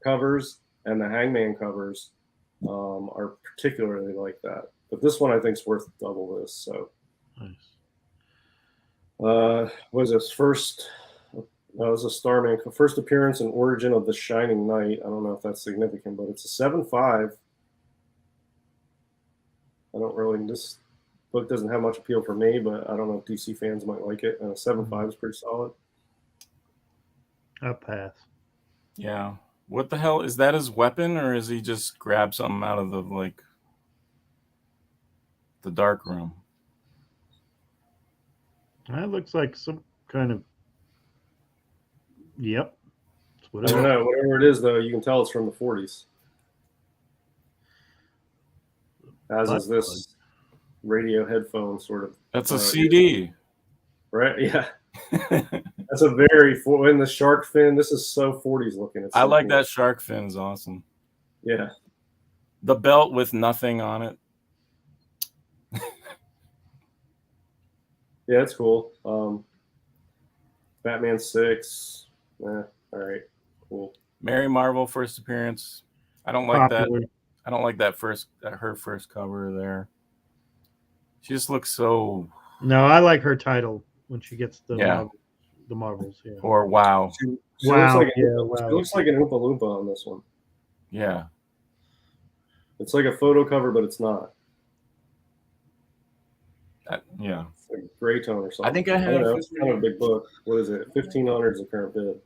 covers and the Hangman covers are particularly like that. But this one I think is worth double this. So, Nice. was this first? That was a Starman first appearance and origin of the Shining Knight. I don't know if that's significant, but it's a 7.5. I don't really. This book doesn't have much appeal for me, but I don't know if DC fans might like it. And a 7.5 is pretty solid. I'll pass. Yeah. What the hell is that? His weapon, or is he just grab something out of the dark room? That looks like some kind of. Yep. I don't know. Whatever it is, though, you can tell it's from the 40s. As is this radio headphone sort of. That's a CD. Right? Yeah. That's a very in the shark fin. This is so 40s looking. It's I so like cool. that shark fin is awesome. Yeah. The belt with nothing on it. Yeah, it's cool. Batman 6. All right. Cool. Mary Marvel first appearance. I don't like Popular. that. I don't like that her first cover there. She just looks so. No, I like her title when she gets the Yeah. the Marvels. Yeah. Or wow. She Wow. looks like Yeah, she wow. looks like an Oompa Loompa on this one. Yeah. It's like a photo cover, but it's not. Yeah. It's like gray tone or something. I think I have. don't know. It's kind of a big book. What is it? 1,500 is the current bid.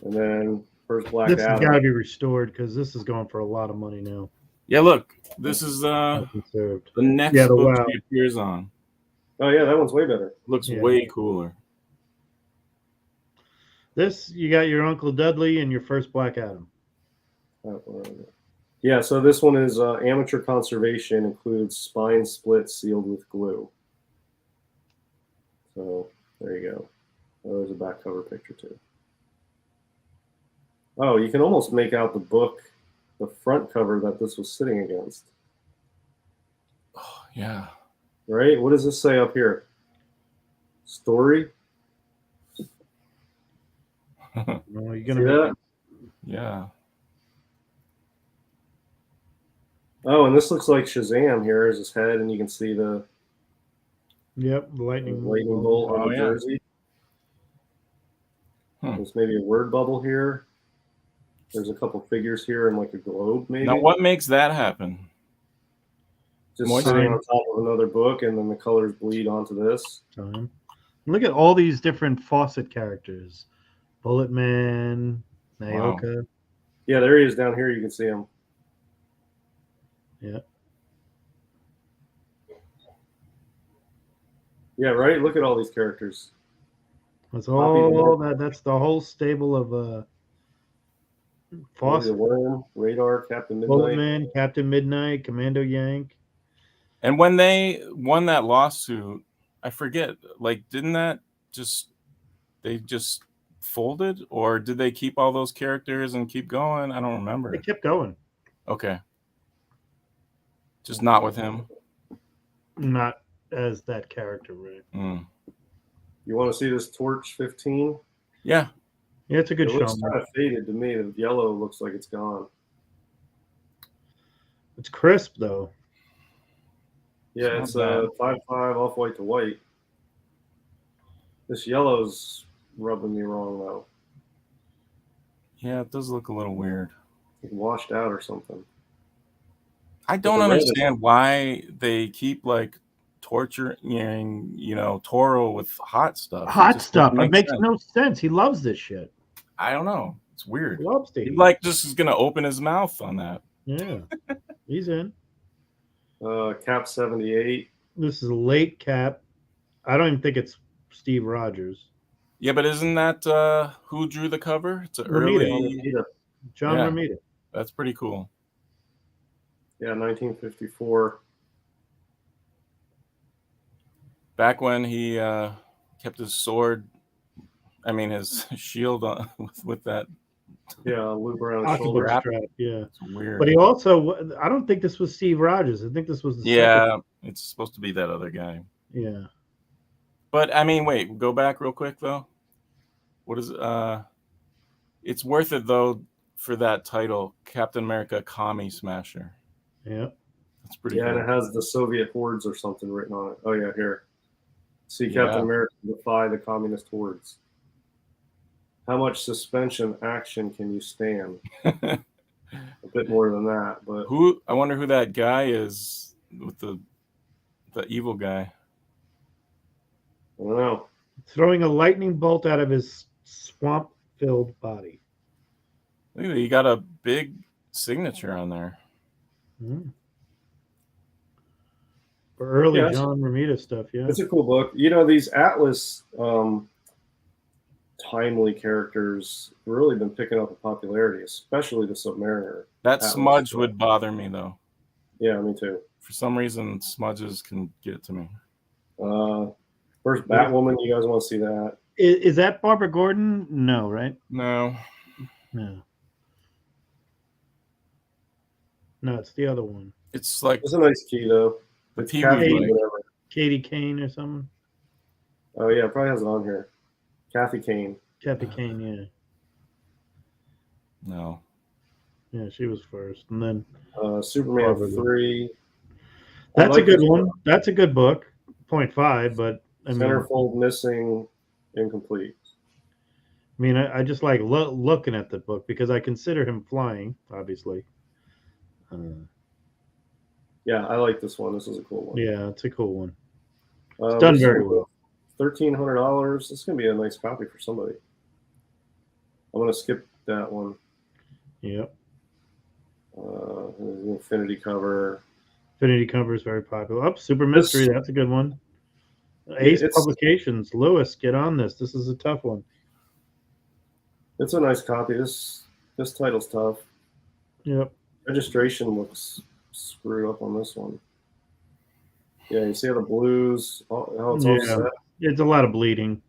And then first Black This has Adam. got to be restored because this is going for a lot of money now. Yeah, look. This is the Conserved. next Yeah, the book Wow. she appears on. Oh yeah, that one's way better. Looks Yeah. way cooler. This you got your Uncle Dudley and your first Black Adam. Yeah, so this one is amateur conservation, includes spine split sealed with glue. So there you go. Oh, there's a back cover picture too. Oh, you can almost make out the book, the front cover that this was sitting against. Oh, yeah. Right? What does this say up here? Story? No, you're See gonna that? Yeah. Oh, and this looks like Shazam. Here is his head, and you can see the Yep, the lightning bolt on Oh, the yeah. jersey. There's maybe a word bubble here. There's a couple figures here and like a globe, maybe. Now, what makes that happen? Just Moist sitting time. on top of another book, and then the colors bleed onto this. time. Look at all these different Fawcett characters: Bullet Man, Naoka. Yeah, there he is down here. You can see him. Yeah. Yeah, right. Look at all these characters. That's all that. That's the whole stable of The Fawcett. Worm, Radar, Captain Bullet Midnight. Man, Captain Midnight, Commando Yank. And when they won that lawsuit, I forget, like, didn't that they just folded, or did they keep all those characters and keep going? I don't remember. They kept going. Okay. Just not with him. Not as that character, right? Mm. You want to see this Torch 15? Yeah. Yeah, it's a good It show. looks kind of faded to me. The yellow looks like it's gone. It's crisp though. Yeah, It's it's not a 5.5 off white to white. This yellow's rubbing me wrong though. Yeah, it does look a little weird. Like washed out or something. I don't the red is- understand why they keep like torturing, Toro with hot stuff. It Hot just stuff. doesn't It makes sense. no sense. He loves this shit. I don't know. It's weird. He loves to He eat. like just is gonna open his mouth on that. Yeah. He's in. Cap 78. This is a late Cap. I don't even think it's Steve Rogers. Yeah, but isn't that who drew the cover? It's an Romita. early. John Yeah. Romita. That's pretty cool. Yeah, 1954. Back when he kept his sword, his shield on with that Yeah, loop around his Pocketbook shoulder. strap. Yeah, It's weird. but he also. I don't think this was Steve Rogers. I think this was the second. Yeah, it's supposed to be that other guy. Yeah. But I mean, wait, go back real quick though. What is it's worth it though for that title, Captain America Commie Smasher. Yeah. That's pretty Yeah, cool. and it has the Soviet hordes or something written on it. Oh yeah, here. See, Yeah. Captain America defy the communist hordes. How much suspension action can you stand? A bit more than that, but I wonder who that guy is with the evil guy. I don't know. Throwing a lightning bolt out of his swamp-filled body. Look at that, he got a big signature on there. Mm. For early Yeah, John Romita stuff, yeah. It's a cool book. You know, these Atlas timely characters have really been picking up in popularity, especially the Submariner. That Atlas smudge book. would bother me though. Yeah, me too. For some reason, smudges can get to me. First Batwoman, you guys want to see that? Is that Barbara Gordon? No, right? No. No. No, it's the other one. It's like It's a nice key though. the It's TV. Kathy, like- whatever. Katie Kane or something? Oh yeah, it probably has it on here. Kathy Kane. Kathy Kane, yeah. No. Yeah, she was first. And then Superman Barbara. 3. that's like a good this one. book. That's a good book. 0.5, but I mean, Centerfold missing, incomplete. I just like looking at the book because I consider him flying, obviously. Yeah, I like this one. This is a cool one. Yeah, it's a cool one. It's It's done very well. $1,300. This is gonna be a nice copy for somebody. I'm gonna skip that one. Yep. The Infinity cover. Infinity cover is very popular. Oh, Super Mystery, This- that's a good one. Ace It's- Publications. Lewis, get on this. This is a tough one. It's a nice copy. This title's tough. Yep. Registration looks screwed up on this one. Yeah, you see how the blues, how it's all Yeah. set. It's a lot of bleeding.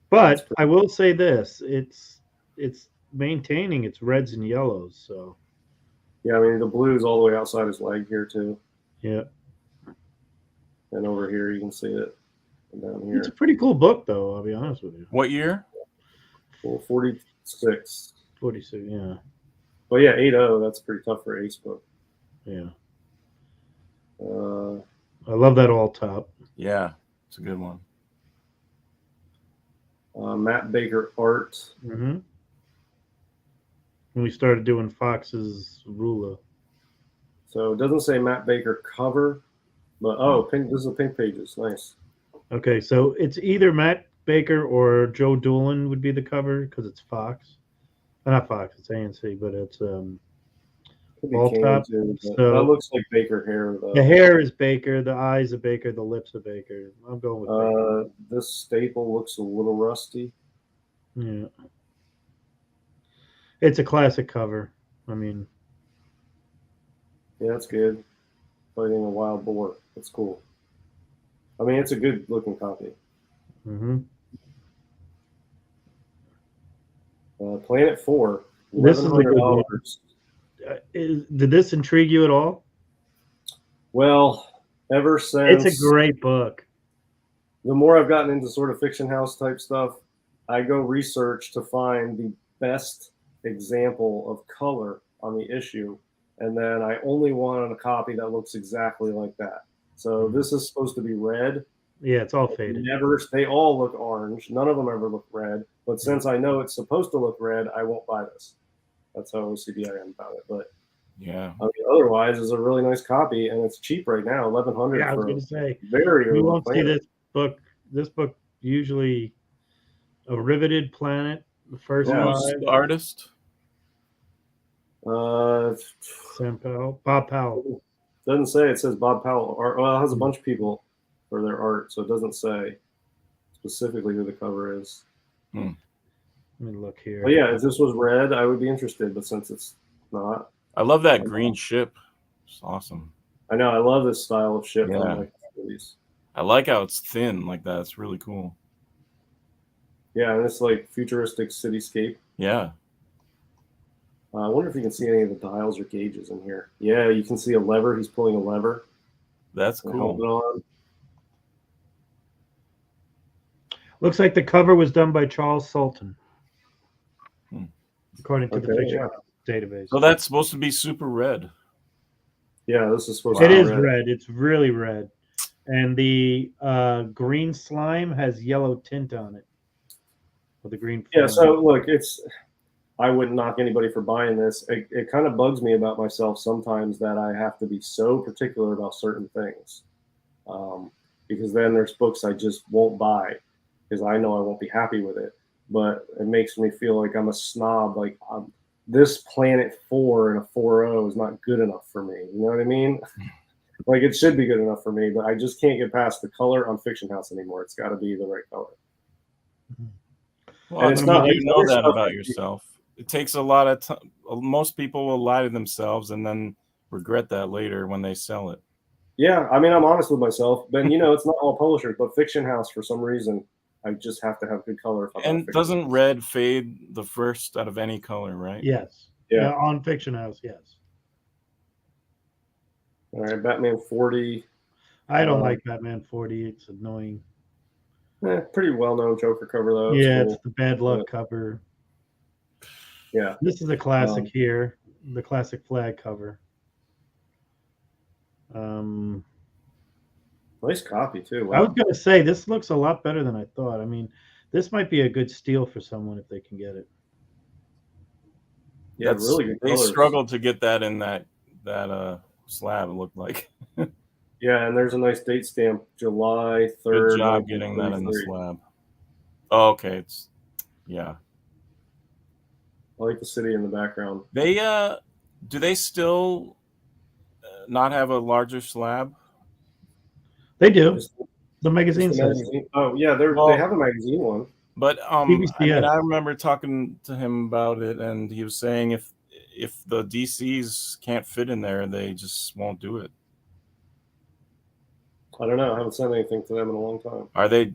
But I will say this, it's maintaining its reds and yellows, so Yeah, I mean the blues all the way outside his leg here too, yeah. and over here you can see it, and down here. It's a pretty cool book though, I'll be honest with you. What year? Well, 46. 46, yeah. But yeah, 8.0. That's pretty tough for Ace book. Yeah. Uh, I love that all top. Yeah, it's a good one. Matt Baker art. Mm-hmm. When we started doing Fox's Rula. So it doesn't say Matt Baker cover, but pink. This is a pink pages. Nice. Okay, so it's either Matt Baker or Joe Doolin would be the cover because it's Fox. Not Fox, it's ANC, but it's Could be All Kane top, too, but so- that looks like Baker hair though. the hair is Baker, the eyes are Baker, the lips are Baker. I'm going with Baker. This staple looks a little rusty. Yeah. It's a classic cover. I mean, Yeah, that's good. Fighting a wild boar. That's cool. I mean, it's a good looking copy. hmm Planet 4. This is a good one. $1,100. Did this intrigue you at all? Well, ever since It's a great book. the more I've gotten into sort of fiction house type stuff, I go research to find the best example of color on the issue, and then I only want a copy that looks exactly like that. So this is supposed to be red. Yeah, it's all faded. They all look orange. None of them ever look red. But since I know it's supposed to look red, I won't buy this. That's how OCD I am about it. But Yeah. I mean, otherwise, it's a really nice copy, and it's cheap right now, $1,100 Yeah, I was for going a to say, very we early won't see Planet. this book. This book usually a riveted planet. The first Yeah. Who's five. the artist? Sam Powell, Bob Powell. Doesn't say. It says Bob Powell. Well, it has a bunch of people for their art, so it doesn't say specifically who the cover is. Let me look here. But yeah, if this was red, I would be interested. But since it's not, I love that green ship. It's awesome. I know I love this style of ship. Yeah. From like movies. I like how it's thin like that. It's really cool. Yeah, and it's like futuristic cityscape. Yeah. I wonder if you can see any of the dials or gauges in here. Yeah, you can see a lever. He's pulling a lever. That's The cool. helmet on. Looks like the cover was done by Charles Sultan, according to the Okay, Fiction yeah. database. So that's supposed to be super red. Yeah, this is supposed to It be is red. red. It's really red, and the green slime has yellow tint on it. With the green. Yeah, foam. so look, I wouldn't knock anybody for buying this. It kind of bugs me about myself sometimes that I have to be so particular about certain things. Because then there's books I just won't buy because I know I won't be happy with it. But it makes me feel like I'm a snob. Like this Planet 4 and a 4.0 is not good enough for me. You know what I mean? Like it should be good enough for me, but I just can't get past the color on Fiction House anymore. It's got to be the right color. Well, it's not not- you know that about yourself. It takes a lot of time. Most people will lie to themselves and then regret that later when they sell it. Yeah, I mean, I'm honest with myself. But, it's not all publishers, but Fiction House, for some reason, I just have to have good color. If I'm And on Fiction doesn't House. red fade the first out of any color, right? Yes. Yeah. On Fiction House, yes. All right, Batman 40. I don't like Batman 40. It's annoying. Pretty well-known Joker cover, though. Yeah, cool. it's the bad luck cover. Yeah. This is a classic here, the classic flag cover. Nice copy, too. I Wow. was going to say, this looks a lot better than I thought. I mean, this might be a good steal for someone if they can get it. Yeah, really good They colors. struggled to get that in that slab, it looked like. Yeah, and there's a nice date stamp, July 3rd. Good job getting that in the 1933. slab. Oh, okay. Yeah. I like the city in the background. They do they still not have a larger slab? They do. Just- The magazine just the says. magazine. Oh, yeah, Well- they have a magazine one. But PBCS. I remember talking to him about it, and he was saying if the DCs can't fit in there, they just won't do it. I don't know. I haven't sent anything to them in a long time. Are they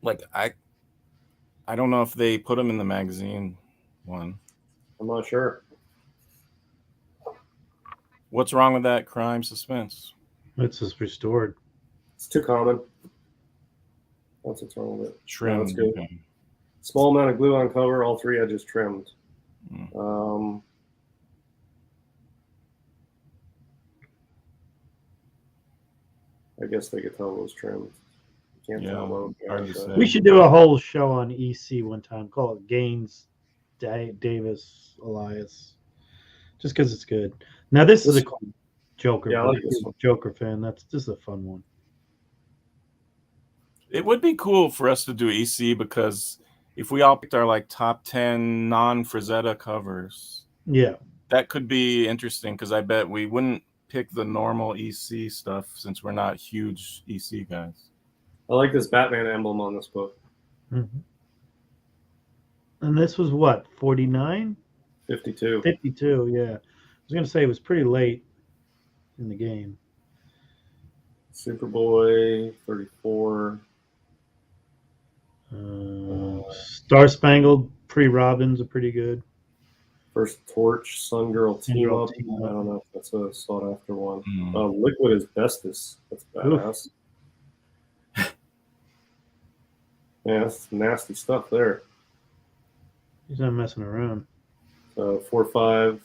like I don't know if they put them in the magazine one. I'm not sure. What's wrong with that crime suspense? It's just restored. It's too common. That's what's wrong with it. Trim. that's good. Okay. Small amount of glue on cover, all three edges trimmed. Mm. I guess they could tell it was trimmed. Can't Yeah, tell though. hard to say. We should do a whole show on EC one time. Call it Gaines, Davis, Elias. Just because it's good. Now, this is a cool Joker. Yeah, I like this one. Joker fan. This is a fun one. It would be cool for us to do EC because if we all picked our like top 10 non-Frazetta covers, Yeah. that could be interesting because I bet we wouldn't pick the normal EC stuff since we're not huge EC guys. I like this Batman emblem on this book. Mm-hmm. And this was what, 49? 52. 52, yeah. I was going to say it was pretty late in the game. Superboy, 34. Star Spangled pre-Robins are pretty good. First Torch, Sun Girl team Girl up. team I up. don't know if that's a sought after one. Mm. Liquid Asbestos. That's badass. Yeah, that's nasty stuff there. He's not messing around. 4-5.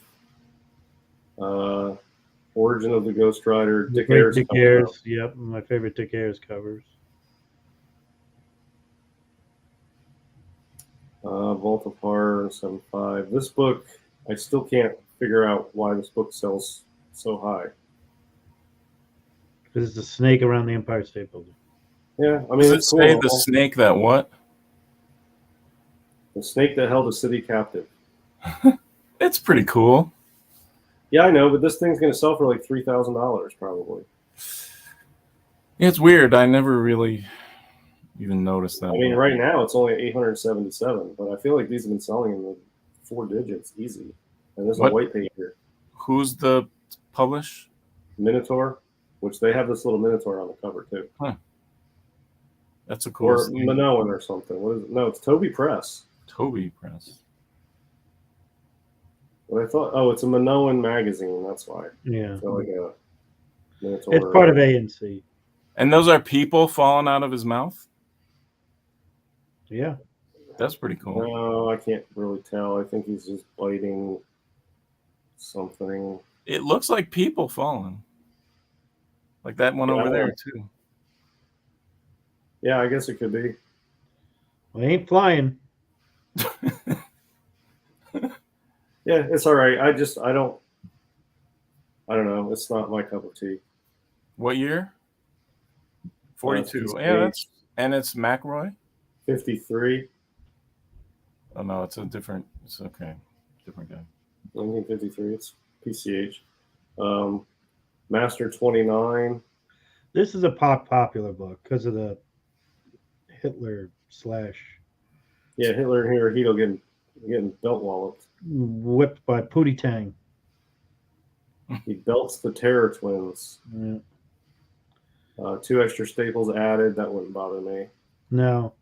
Origin of the Ghost Rider. Dick Great Ayers. Dick coming out. Ayers. Yep, my favorite Dick Ayers covers. Vault of Horror 7.5. This book, I still can't figure out why this book sells so high. Because it's a snake around the Empire State Building. Yeah, I mean, Does it it's say cool. the snake that what? The snake that held a city captive. It's pretty cool. Yeah, I know, but this thing's going to sell for like $3,000 probably. It's weird. I never really even noticed that. I mean, right now it's only 877, but I feel like these have been selling in the 4 digits easy. And there's What? a white page here. Who's the publish? Minotaur, which they have this little Minotaur on the cover too. That's a cool. Or Minoan or something. What is it? No, it's Toby Press. Toby Press. But I thought, it's a Minoan magazine. That's why. Yeah. So like It's part of A&C. And those are people falling out of his mouth? Yeah. That's pretty cool. No, I can't really tell. I think he's just biting something. It looks like people falling. Like that one over there, too. Yeah, I guess it could be. Well, he ain't flying. Yeah, it's all right. I don't know. It's not my cup of tea. What year? 42. Yeah, it's McRoy? 53. Oh, no, it's okay. Different guy. 1953. It's PCH. Master 29. This is a popular book because of the Hitler / Yeah, Hitler and Hirohito getting belt walloped. whipped by Pootie Tang. He belts the Terror Twins. Yeah. 2 extra staples added. That wouldn't bother me. No.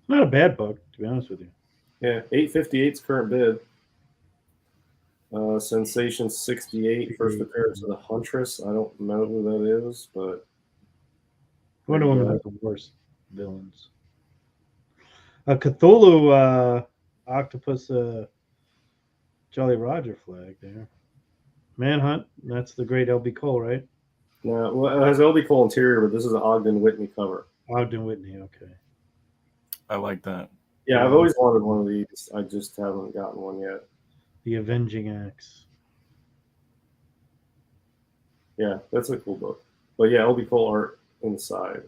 Not a bad book, to be honest with you. Yeah, 858's current bid. Sensation 68, first appearance of the Huntress. I don't know who that is, but Wonder Woman has the worst villains. A Cthulhu octopus Jolly Roger flag there. Manhunt, that's the great L.B. Cole, right? no, well, it has L.B. Cole interior, but this is an Ogden Whitney cover. Ogden Whitney, okay. I like that. Yeah, I've always wanted one of these. I just haven't gotten one yet. The Avenging Axe. Yeah, that's a cool book. But yeah, L.B. Cole art inside.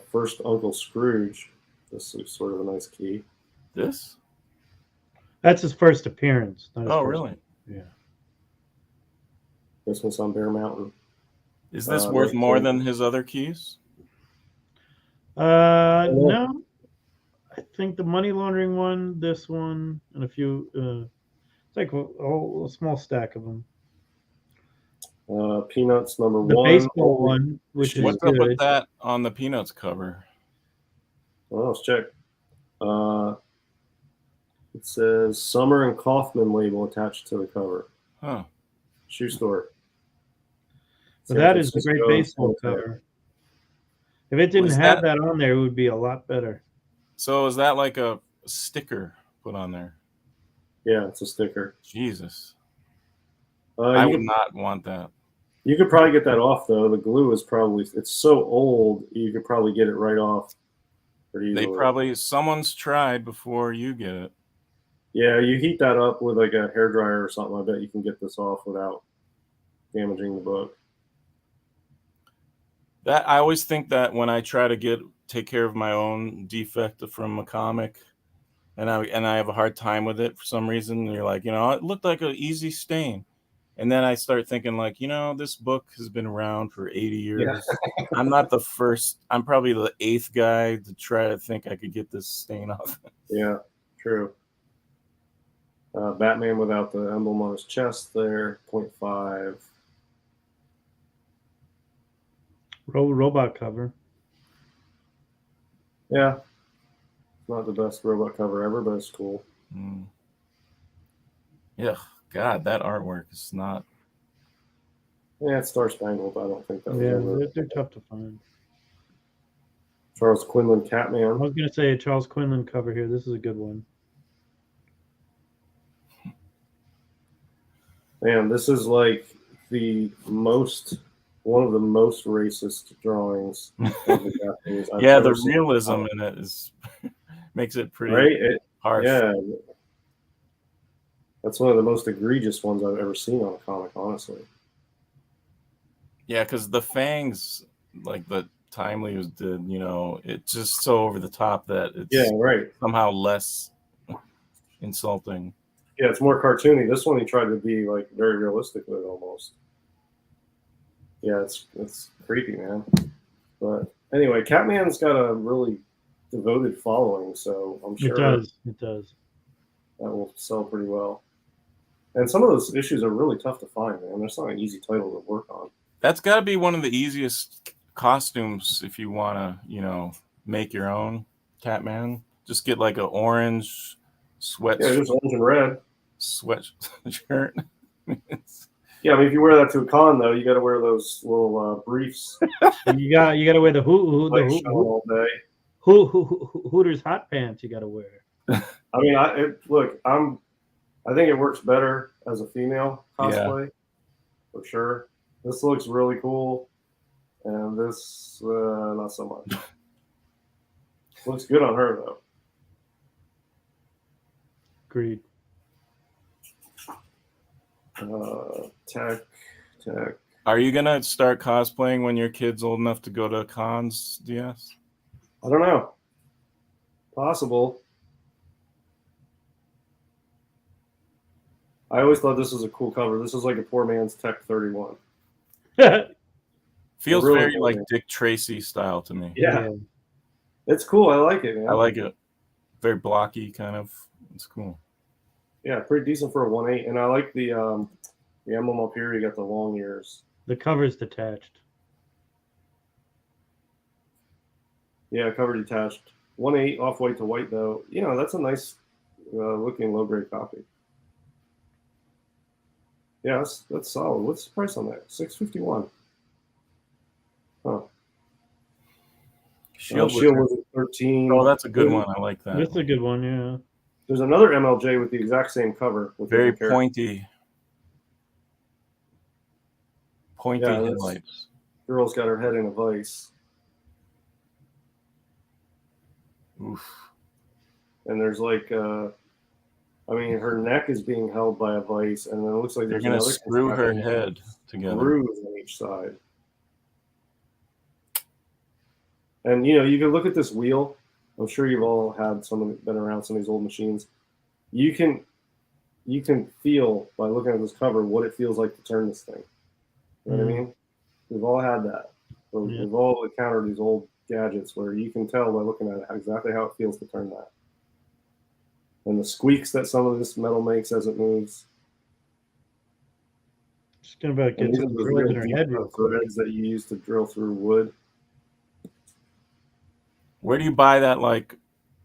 First Uncle Scrooge. This is sort of a nice key. This? That's his first appearance. Not his Oh, first really? Yeah. Christmas on Bear Mountain. Is this worth more than his other keys? No. I think the money laundering one, this one, and a few. It's like a small stack of them. Peanuts number The 1. baseball one, which is What's up with good. that on the Peanuts cover? Well, let's check. It says Summer and Kaufman label attached to the cover. Huh. Shoe store. But that is the great baseball cover. If it didn't have that on there, it would be a lot better. So is that like a sticker put on there? Yeah, it's a sticker. Jesus. I would not want that. You could probably get that off, though. The glue is probably, it's so old, you could probably get it right off pretty easily. Someone's tried before you get it. Yeah, you heat that up with like a hairdryer or something. I bet you can get this off without damaging the book. That I always think that when I try to take care of my own defect from a comic, and I have a hard time with it for some reason, and you're like, it looked like an easy stain. And then I start thinking like, this book has been around for 80 years. Yeah. I'm not the first. I'm probably the 8th guy to try to think I could get this stain off. Yeah, true. Batman without the emblem on his chest there, 0.5. Robot cover. Yeah. Not the best robot cover ever, but it's cool. Mm. Yeah. God, that artwork is not. Yeah, it's Star Spangled. I don't think that was they're tough to find. Charles Quinlan Catman. I was going to say a Charles Quinlan cover here. This is a good one. Man, this is like one of the most racist drawings of the Japanese. Yeah, the realism in it makes it pretty harsh. Yeah. That's one of the most egregious ones I've ever seen on a comic, honestly. Yeah, because the fangs, like the Timely did, it's just so over the top that it's somehow less insulting. Yeah, it's more cartoony. This one he tried to be like very realistic with it almost. Yeah, it's creepy, man. But anyway, Catman's got a really devoted following, so I'm sure it does. That will sell pretty well. And some of those issues are really tough to find, man. That's not an easy title to work on. That's got to be one of the easiest costumes if you want to, make your own Catman. Just get like an orange Yeah, just orange and red sweatshirt. Yeah, I mean, if you wear that to a con, though, you got to wear those little briefs. You got to wear the Hooters hot pants. You got to wear. I mean, I think it works better as a female cosplay, for sure. This looks really cool, and this not so much. Looks good on her though. Agreed. Tech. Are you gonna start cosplaying when your kid's old enough to go to cons, DS? I don't know. Possible. I always thought this was a cool cover. This is like a poor man's Tech 31. Feels really very cool, like man. Dick Tracy style to me. Yeah. It's cool. I like it, man. I like it. Very blocky, kind of. It's cool. Yeah, pretty decent for a 1/8. And I like the emblem up here. You got the long ears. The cover's detached. Yeah, cover detached. 1/8 off white to white though. That's a nice looking low grade copy. Yeah, that's solid. What's the price on that? $6.51. Huh. Shield was at 13. Oh, that's a good one. I like that. That's a good one, yeah. There's another MLJ with the exact same cover. With Very pointy. Pointy Yeah, headlights. Girl's got her head in a vice. Oof. And there's like, her neck is being held by a vice, and then it looks like They're there's gonna another screw her head together. Grooves on each side. And you can look at this wheel. I'm sure you've all had been around some of these old machines. You can feel by looking at this cover what it feels like to turn this thing. You know what I mean? We've all had that. So we've all encountered these old gadgets where you can tell by looking at it exactly how it feels to turn that. And the squeaks that some of this metal makes as it moves. Just gonna about get some drills in her head real quick. Threads that you use to drill through wood. Where do you buy that, like,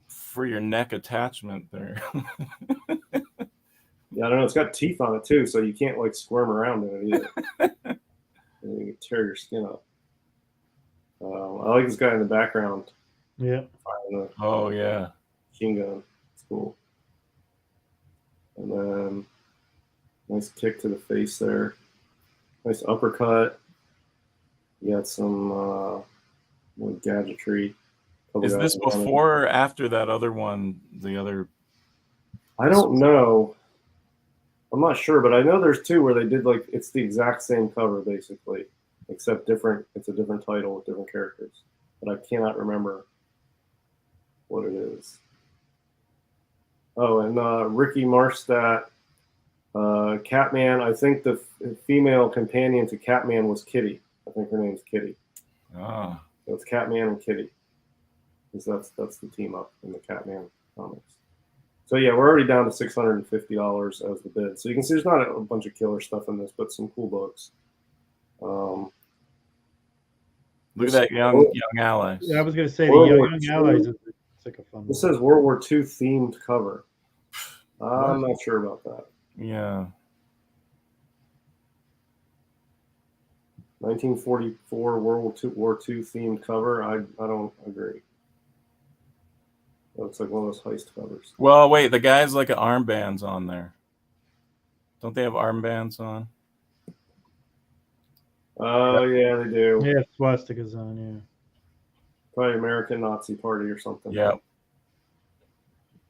for your neck attachment there? Yeah, I don't know. It's got teeth on it too, so you can't like squirm around in it either. And you can tear your skin up. I like this guy in the background. Yeah. Firing Oh yeah. machine gun. It's cool. And then nice kick to the face there. Nice uppercut. You got some more gadgetry. Is this before or after that other one? The other. I don't know. I'm not sure, but I know there's two where they did like it's the exact same cover basically, except different. It's a different title with different characters, but I cannot remember what it is. Oh, and Ricky Marstadt, Catman. I think the female companion to Catman was Kitty. I think her name's Kitty. Ah. So it's Catman and Kitty. Because that's the team up in the Catman comics. So yeah, we're already down to $650 as the bid. So you can see there's not a bunch of killer stuff in this, but some cool books. Look at that young allies. Yeah, I was gonna say the young allies is like a fun. This says World War II themed cover. I'm not sure about that. Yeah. 1944 World War II themed cover. I don't agree. It looks like one of those heist covers. Well, wait, the guy's like an armbands on there. Don't they have armbands on? Oh, yeah, they do. Yeah, swastikas on, yeah. Probably American Nazi Party or something. Yeah.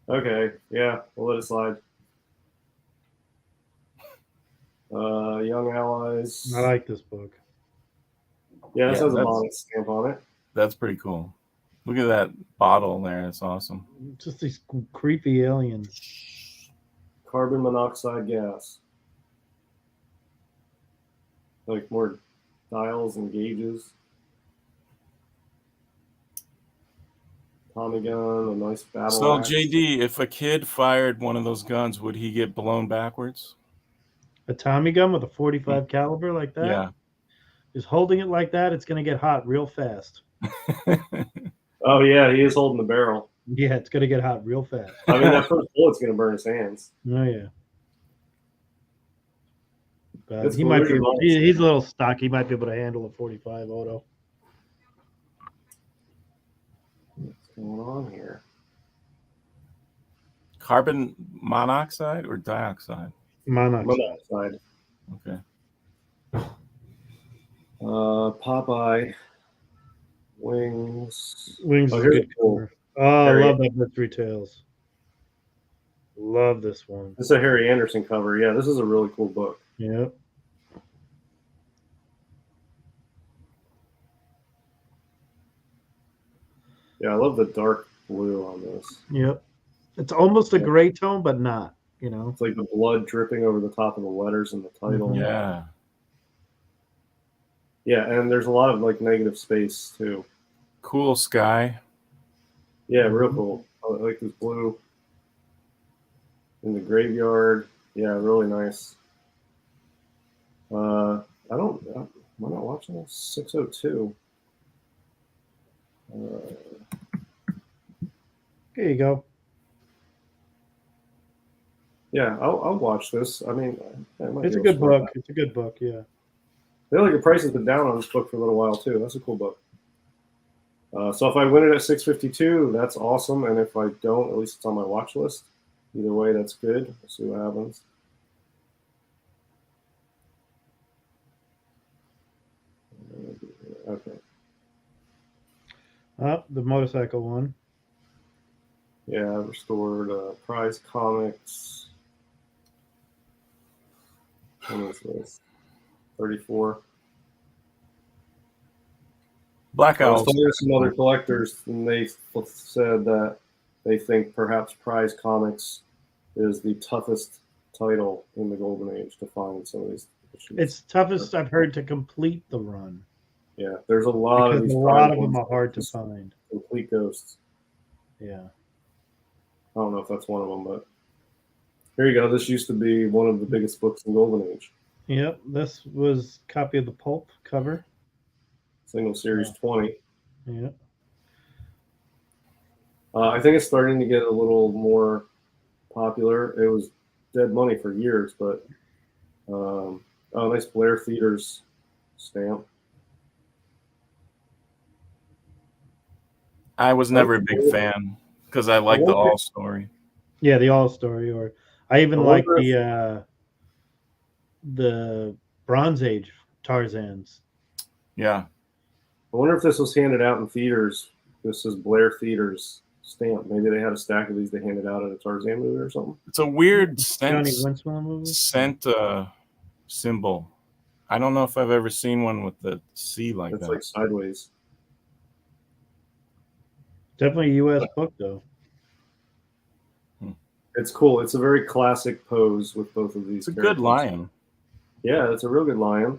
Okay, yeah, we'll let it slide. Young Allies. I like this book. Yeah, this has a that's- Monmouth stamp on it. That's pretty cool. Look at that bottle there. That's awesome. Just these creepy aliens. Carbon monoxide gas. Like more dials and gauges. Tommy gun, a nice battle So, axe. JD, if a kid fired one of those guns, would he get blown backwards? A Tommy gun with a 45 caliber like that? Yeah. Just holding it like that, it's going to get hot real fast. Oh, yeah, he is holding the barrel. Yeah, it's going to get hot real fast. I mean, that first bullet's going to burn his hands. Oh, yeah. But That's he cool. might There's be your able, bonus. he's a little stocky. He might be able to handle a 45 auto. What's going on here? Carbon monoxide or dioxide? Monoxide. Monoxide. Okay. Popeye. Wings. Wings Oh, is here's good. a cool. Cover. Oh, I Harry- love that Victory Tales. Love this one. This is a Harry Anderson cover. Yeah, this is a really cool book. Yep. Yeah, I love the dark blue on this. Yep. It's almost a gray tone, but not, you know. It's like the blood dripping over the top of the letters in the title. Mhm. Yeah. Yeah, and there's a lot of like negative space too. Cool sky. Yeah, real cool. I like this blue in the graveyard. Yeah, really nice. Am I not watching this? 602. Here you go. Yeah, I'll watch this. I mean, I might It's be a able to good start book. that. It's a good book, yeah. I feel like the price has been down on this book for a little while too. That's a cool book. So if I win it at 652, that's awesome. And if I don't, at least it's on my watch list. Either way, that's good. We'll see what happens. Okay. The motorcycle one. Yeah, I restored Prize Comics. What is this? 34. Black I was Owls. talking to some other collectors, and they said that they think perhaps Prize Comics is the toughest title in the Golden Age to find some of these issues. It's toughest I've heard to complete the run. Yeah, there's a lot of Because these. a lot of Prize them ones are hard to just find. Complete ghosts. Yeah. I don't know if that's one of them, but here you go. This used to be one of the biggest books in Golden Age. Yep. This was a copy of the pulp cover. Single series 20. Yep. I think it's starting to get a little more popular. It was dead money for years, but nice Blair Theaters stamp. I was never a big fan because I like the All story. Yeah, the All Story, or I even I like wonder the Bronze Age Tarzans. Yeah. I wonder if this was handed out in theaters. This is Blair Theaters stamp. Maybe they had a stack of these they handed out at a Tarzan movie or something. It's a weird Johnny Winslow movie. scent symbol. I don't know if I've ever seen one with the C like It's that. like sideways. Definitely a U.S. book, though. It's cool. It's a very classic pose with both of these. It's a good characters. lion. Yeah, it's a real good lion.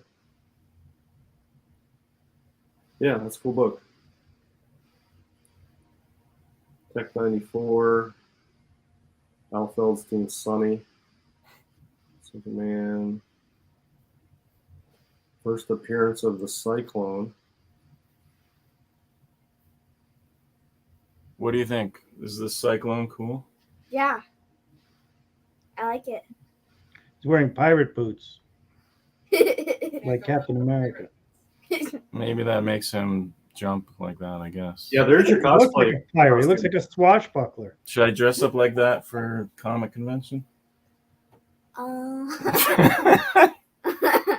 Yeah, that's a cool book. Tech 94. Al Feldstein, Sonny. Superman. First appearance of the Cyclone. What do you think? Is this Cyclone cool? Yeah. I like it. He's wearing pirate boots like Captain America. Maybe that makes him jump like that, I guess. Yeah, there's your He looks cosplay. like a pirate. He looks like a swashbuckler. Should I dress up like that for comic convention?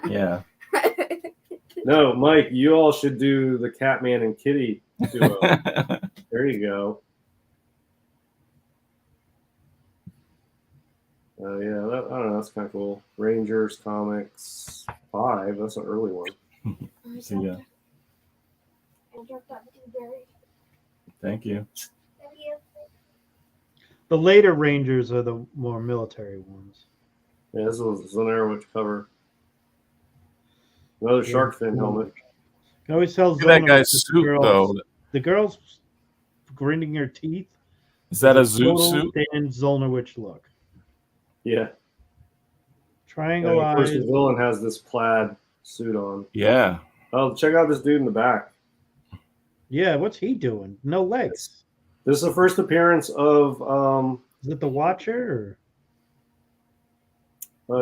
Yeah. No, Mike, you all should do the Catman and Kitty duo. There you go. Yeah, I don't know. That's kind of cool. Rangers Comics 5. That's an early one. Yeah. Thank you. The later Rangers are the more military ones. Yeah, this was an Arrowwitch cover. Another shark fin helmet. He always tells Look at that Zona guy's the suit, girls- though. The girl's grinding her teeth. Is that a zoot Total suit? Dan Zolnowicz look. Yeah. Triangle of course, eyes. the villain has this plaid suit on. Yeah. Oh, check out this dude in the back. Yeah, what's he doing? No legs. This is the first appearance of Is it the Watcher?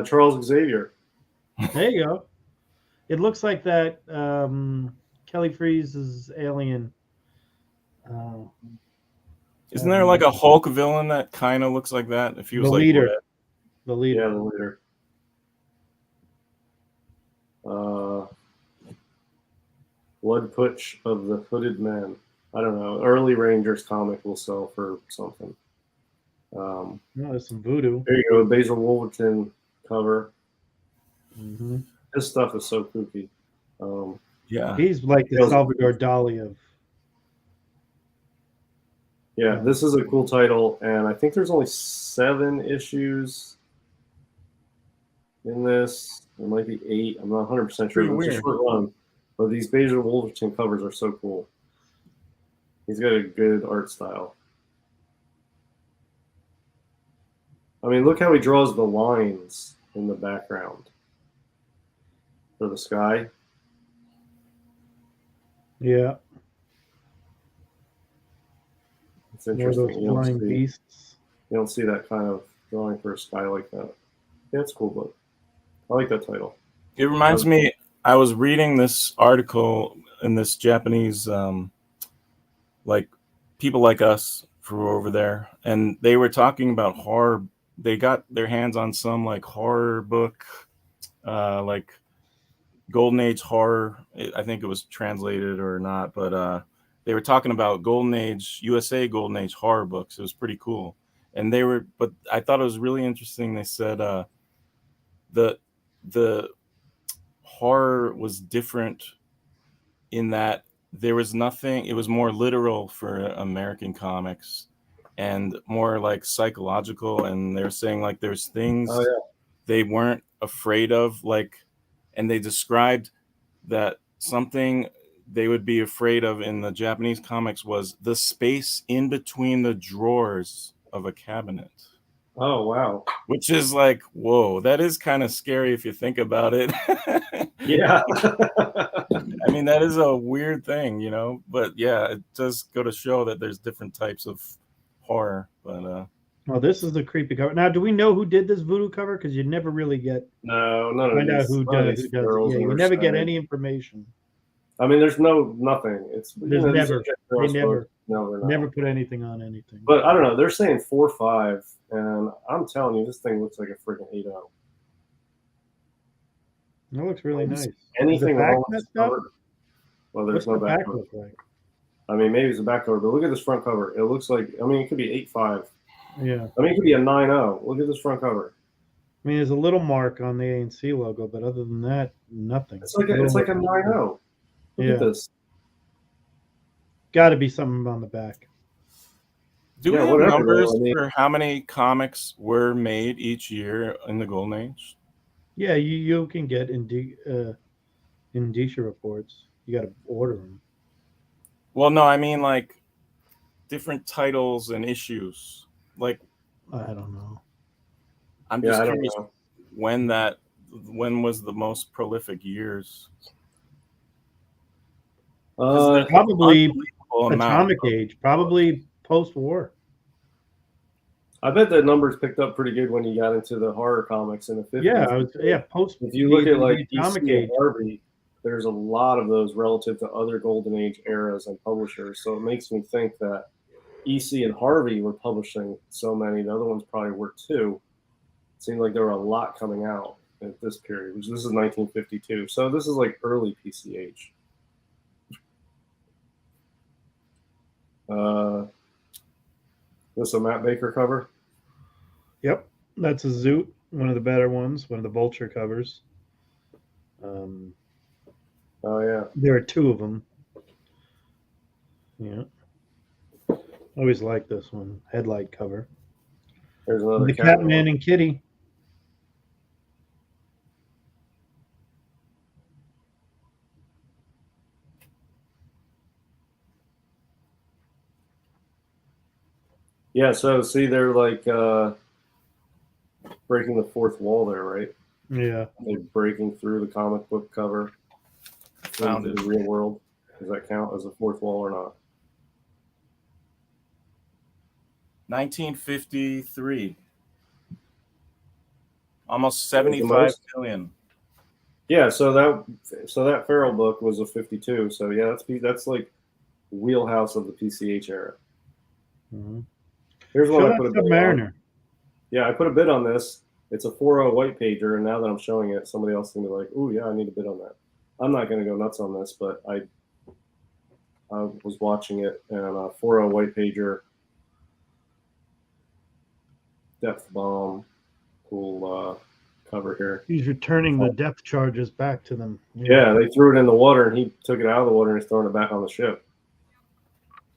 Charles Xavier. There you go. It looks like that Kelly Freeze's alien. Isn't there like a Hulk villain that kind of looks like that? If he was The like leader. red? The leader. Yeah, the leader. Blood Putsch of the Hooded Man. I don't know. Early Rangers comic will sell for something. No, there's some voodoo. There you go. Basil Wolverton cover. Mm-hmm. This stuff is so kooky. Yeah. He's like the Salvador Dali of. Yeah, this is a cool title, and I think there's only 7 issues in this. There might be 8. I'm not 100% sure. Pretty It's a weird. short run, but these Basil Wolverton covers are so cool. He's got a good art style. I mean, look how he draws the lines in the background for the sky. Yeah. It's More of interesting. those flying beasts. You don't see that kind of drawing for a sky like that. Yeah, it's a cool book. I like that title. It reminds me, I was reading this article in this Japanese, like people like us who were over there, and they were talking about horror. They got their hands on some like horror book, like Golden Age horror. I think it was translated or not, but they were talking about Golden Age, USA Golden Age horror books. It was pretty cool. And but I thought it was really interesting. They said the horror was different in that there was nothing, it was more literal for American comics and more like psychological. And they're saying like there's things they weren't afraid of, like, and they described that something they would be afraid of in the Japanese comics was the space in between the drawers of a cabinet. Oh, wow. Which is like, whoa, that is kind of scary if you think about it. Yeah. I mean, that is a weird thing, you know, but yeah, it does go to show that there's different types of horror. But Oh, this is the creepy cover. Now, do we know who did this voodoo cover? Because you never really get No, none of find out these. who none of does these it. girls Yeah, you are never get saying- any information. I mean, there's nothing. It's There's these never- are just girls' they never- books. No, they're not. Never put anything on anything. But I don't know. They're saying 4.5, and I'm telling you, this thing looks like a freaking 8.0. It looks really nice. Anything Is the back wrong with messed this up? cover? Well, What's there's the no back back cover. look like? I mean, maybe it's a back cover, but look at this front cover. It looks like, I mean, it could be 8.5. Yeah. I mean, it could be a 9.0. Look at this front cover. I mean, there's a little mark on the ANC logo, but other than that, nothing. It's like a 9.0. Look at this. Got to be something on the back. do Yeah, we have whatever, numbers I mean- for how many comics were made each year in the Golden Age? Yeah, you can get Indicia reports. You got to order them. Well, no, I mean like different titles and issues. Like, I don't know. I'm Yeah, just I don't curious know. when was the most prolific years? Probably Unbelievable amount. Atomic Age. Probably post-war. I bet the numbers picked up pretty good when you got into the horror comics in the 50s. Yeah, post. If you look at like Atomic DC Age. and Harvey, there's a lot of those relative to other Golden Age eras and publishers. So it makes me think that EC and Harvey were publishing so many. The other ones probably were too. It seemed like there were a lot coming out at this period, which this is 1952. So this is like early PCH. This a Matt Baker cover? Yep, that's a Zoot, one of the better ones, one of the Vulture covers. Oh yeah. There are 2 of them. Yeah. Always like this one, headlight cover. There's another The Catman. Catman and Kitty. Yeah, so see, they're like breaking the fourth wall there, right? Yeah. They're breaking through the comic book cover Found into it. the real world. Does that count as a fourth wall or not? 1953. Almost That was the 75 most? million. Yeah, so that Farrell book was a 52. So yeah, that's like wheelhouse of the PCH era. Mm-hmm. Here's one Show I that put a bid on. Submariner. Yeah, I put a bid on this. It's a 4.0 white pager, and now that I'm showing it, somebody else is gonna be like, "Ooh, yeah, I need a bid on that." I'm not gonna go nuts on this, but I was watching it, and a 4.0 white pager, depth bomb, cool cover here. He's returning the depth charges back to them. Yeah, they threw it in the water, and he took it out of the water and he's throwing it back on the ship.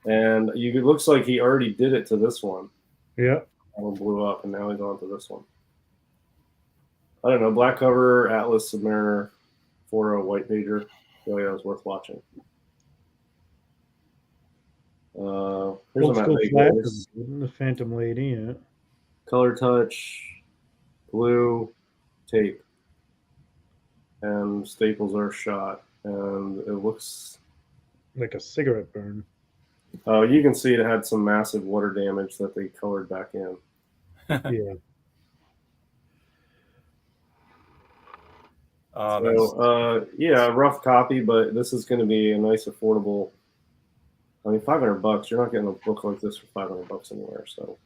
And it looks like he already did it to this one. Yeah. That one blew up, and now he's on to this one. I don't know, black cover, Atlas Submariner, 4.0 white pager. Oh yeah, it was worth watching. Here's Old a Matt school Vegas. the Phantom Lady. Yeah. Color touch, blue, tape, and staples are shot, and it looks. Like a cigarette burn. You can see it had some massive water damage that they colored back in. Yeah. Yeah, rough copy, but this is going to be a nice, affordable. I mean, $500. You're not getting a book like this for $500 anywhere. So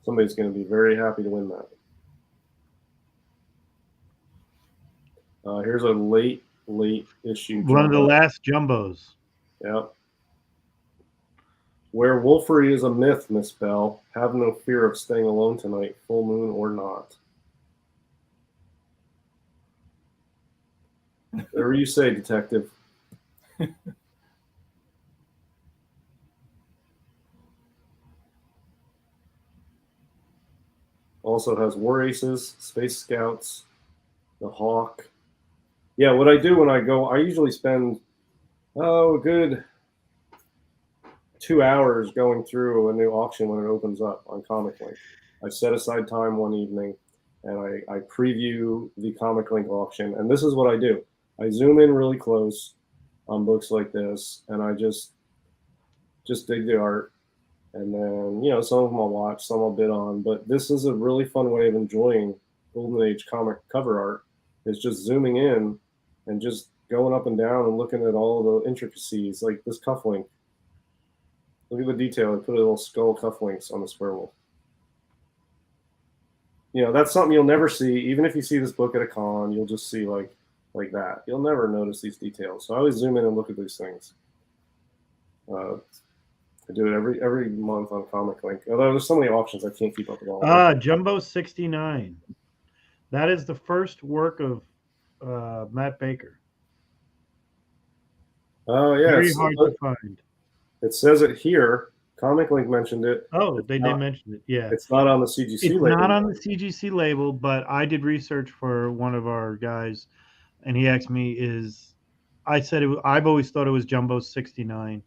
somebody's going to be very happy to win that. Here's a late issue. One of the last jumbos. Yep. Where Wolfery is a myth, Miss Bell. Have no fear of staying alone tonight, full moon or not. Whatever you say, detective. Also has War Aces, Space Scouts, the Hawk. Yeah, what I do when I go, I usually spend a good 2 hours going through a new auction when it opens up on Comic Link. I set aside time one evening and I preview the Comic Link auction. And this is what I do. I zoom in really close on books like this, and I just dig the art. And then, some of them I'll watch, some I'll bid on. But this is a really fun way of enjoying Golden Age comic cover art, is just zooming in and just going up and down and looking at all the intricacies, like this cufflink. Look at the detail. I put a little skull cufflinks on the werewolf. That's something you'll never see. Even if you see this book at a con, you'll just see like that. You'll never notice these details. So I always zoom in and look at these things. I do it every month on Comic Link. Although there's so many auctions, I can't keep up with all. Jumbo 69. That is the first work of Matt Baker. Oh yeah, very hard to find. It says it here. Comic Link mentioned it. Oh, they did mention it. Yeah, it's not on the CGC label. It's not on the CGC label, but I did research for one of our guys, and he asked me, I've always thought it was Jumbo 69.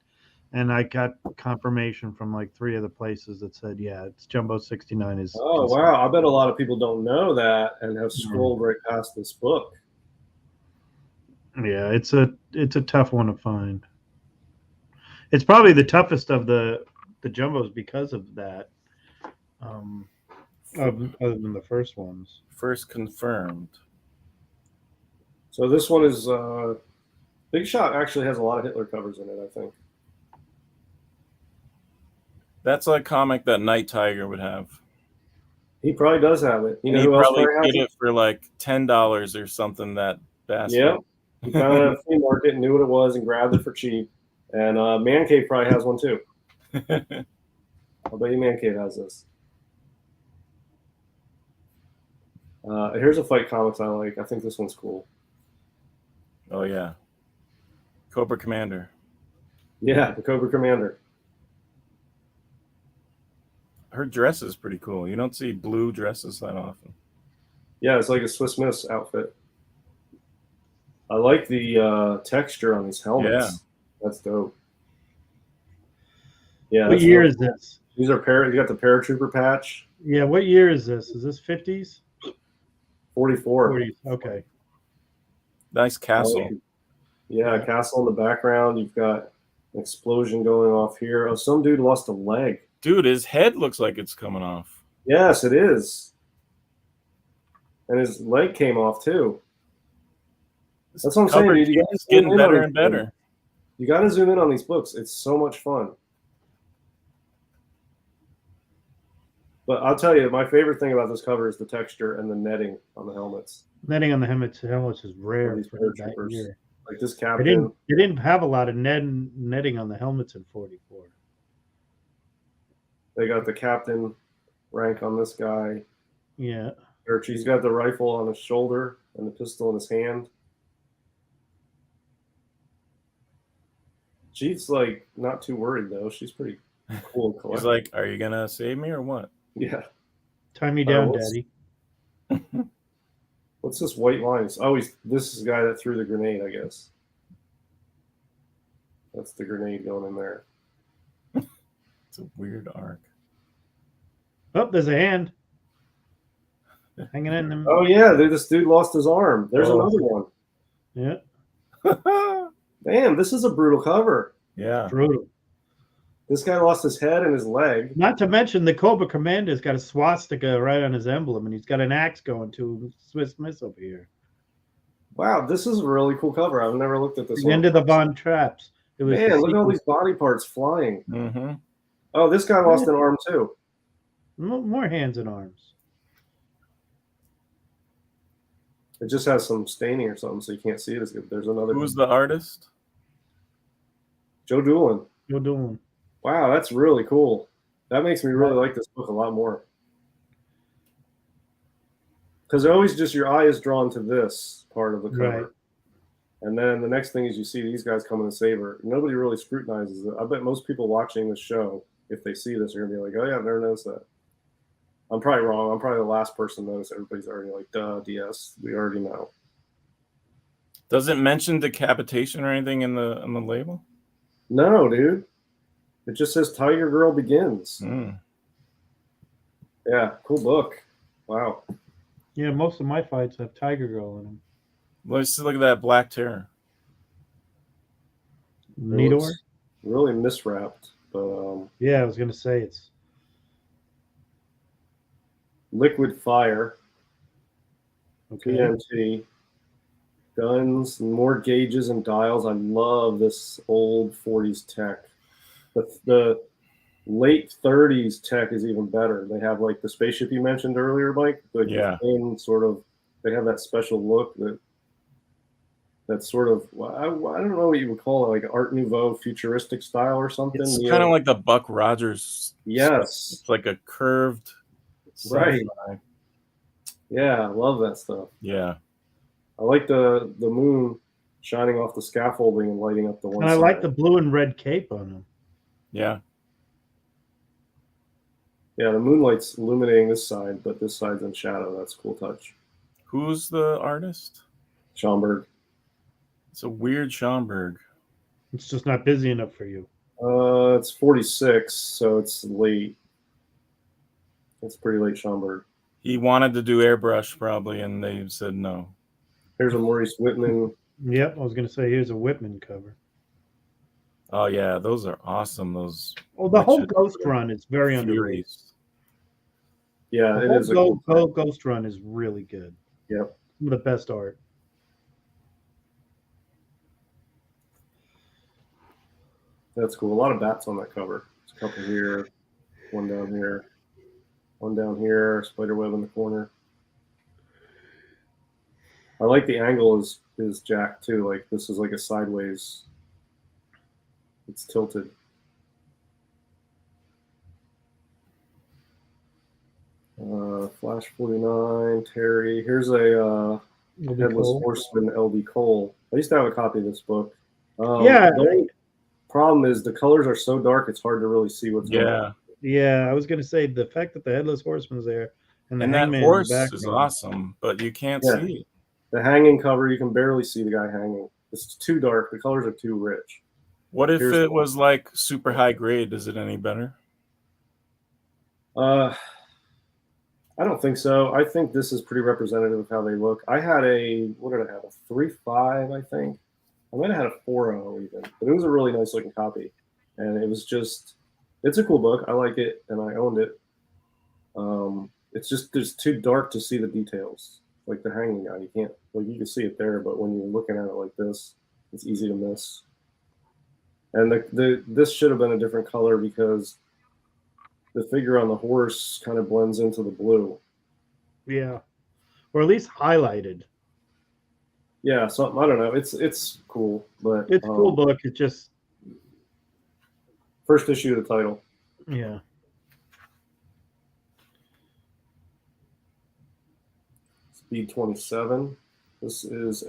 And I got confirmation from like 3 other places that said, yeah, it's Jumbo 69 is. Oh, wow. I bet a lot of people don't know that and have scrolled right past this book. Yeah, it's a tough one to find. It's probably the toughest of the Jumbos because of that, other than the first ones. First confirmed. So this one is Big Shot actually has a lot of Hitler covers in it, I think. That's a comic that Night Tiger would have. He probably does have it. He probably get it for like $10 or something. That bastard. Yeah, he found it at a flea market, knew what it was, and grabbed it for cheap. And Man Cave probably has one too. I'll bet you Man Cave has this. Here's a fight comics I like. I think this one's cool. Oh yeah, Cobra Commander. Yeah, the Cobra Commander. Her dress is pretty cool. You don't see blue dresses that often. Yeah, it's like a Swiss Miss outfit. I like the texture on these helmets. Yeah. That's dope. Yeah. What year is this? These are you got the paratrooper patch. Yeah, what year is this? Is this 50s? 44. 40. Okay. Nice castle. Yeah, castle in the background. You've got an explosion going off here. Oh, some dude lost a leg. Dude, his head looks like it's coming off. Yes, it is. And his leg came off too. That's what I'm saying, dude. You gotta It's getting better and better. You got to zoom in on these books. It's so much fun. But I'll tell you, my favorite thing about this cover is the texture and the netting on the helmets. Netting on the helmets is rare These for that paratroopers. year. Like this They captain. didn't have a lot of netting on the helmets in 44. They got the captain rank on this guy. Yeah. He's got the rifle on his shoulder and the pistol in his hand. She's like not too worried though. She's pretty cool and collected. He's like, "Are you gonna save me or what?" Yeah. Tie me down, Daddy. What's this white line? Oh, this is the guy that threw the grenade, I guess. That's the grenade going in there. It's a weird arc. Oh, there's a hand. Hanging in them. Oh yeah, this dude lost his arm. There's another one. Yeah. Damn, this is a brutal cover. Yeah. Brutal. This guy lost his head and his leg. Not to mention the Cobra Commander's got a swastika right on his emblem, and he's got an axe going to Swiss Miss over here. Wow, this is a really cool cover. I've never looked at this The one. end of the Von Traps. It was Man, look at all these body parts flying. Mm-hmm. Oh, this guy lost an arm too. more hands and arms. It just has some staining or something, so you can't see it as good. There's another. Who's the artist? Joe Doolin. You're doing. Wow, that's really cool. That makes me really like this book a lot more. Because always just your eye is drawn to this part of the cover. Right. And then the next thing is you see these guys coming to save her. Nobody really scrutinizes it. I bet most people watching this show, if they see this, are going to be like, oh, yeah, I've never noticed that. I'm probably wrong. I'm probably the last person to notice. Everybody's already like, duh, DS. We already know. Does it mention decapitation or anything in the label? No, dude. It just says Tiger Girl Begins. Mm. Yeah, cool book. Wow. Yeah, most of my fights have Tiger Girl in them. Let's look at that Black Terror. Nidor? Really miswrapped. But Yeah, I was going to say it's Liquid Fire, okay. PMT, guns, more gauges and dials. I love this old 40s tech. The late 30s tech is even better. They have like the spaceship you mentioned earlier, Mike. Like Yeah. the thin sort of, they have that special look that's sort of, I don't know what you would call it, like Art Nouveau futuristic style or something. It's kind of like the Buck Rogers. Yes. Stuff. It's like a curved. Right. sci-fi. Yeah, I love that stuff. Yeah. I like the moon shining off the scaffolding and lighting up the one And I side. like the blue and red cape on them. Yeah. Yeah, the moonlight's illuminating this side, but this side's in shadow. That's a cool touch. Who's the artist? Schomburg. It's a weird Schomburg. It's just not busy enough for you. It's 46, so it's late. It's pretty late Schomburg. He wanted to do airbrush probably, and they said no. Here's a Maurice Whitman. Yep, I was going to say here's a Whitman cover. Oh yeah, those are awesome. Those. Oh, the whole Richard Ghost Run is very underrated. Furies. Yeah, it The is. whole Ghost Run is really good. Yep. Some of the best art. That's cool. A lot of bats on that cover. There's a couple here, one down here, one down here, spider web in the corner. I like the angle is jacked too. Like this is like a sideways. It's tilted. Flash 49, Terry. Here's a Headless Horseman, LD Cole. I used to have a copy of this book. Yeah. The only problem is the colors are so dark, it's hard to really see what's going on. Yeah, I was going to say the fact that the Headless Horseman's there and the And that Hangman horse in the is background. awesome, but you can't Yeah. see it. The hanging cover, you can barely see the guy hanging. It's too dark. The colors are too rich. What if Here's it the- was like super high grade? Is it any better? I don't don't think so. I think this is pretty representative of how they look. I had what did I have? A 3.5, I think. I might have had a 4.0 even, but it was a really nice looking copy. And it was just, it's a cool book. I like it, and I owned it. It's just, it's too dark to see the details. Like the hanging guy, you can't, like you can see it there, but when you're looking at it like this, it's easy to miss. And this should have been a different color because the figure on the horse kind of blends into the blue. Yeah, or at least highlighted. Yeah, something, I don't know. It's cool, but it's a cool book. It's just first issue of the title. Yeah. Speed 27. This is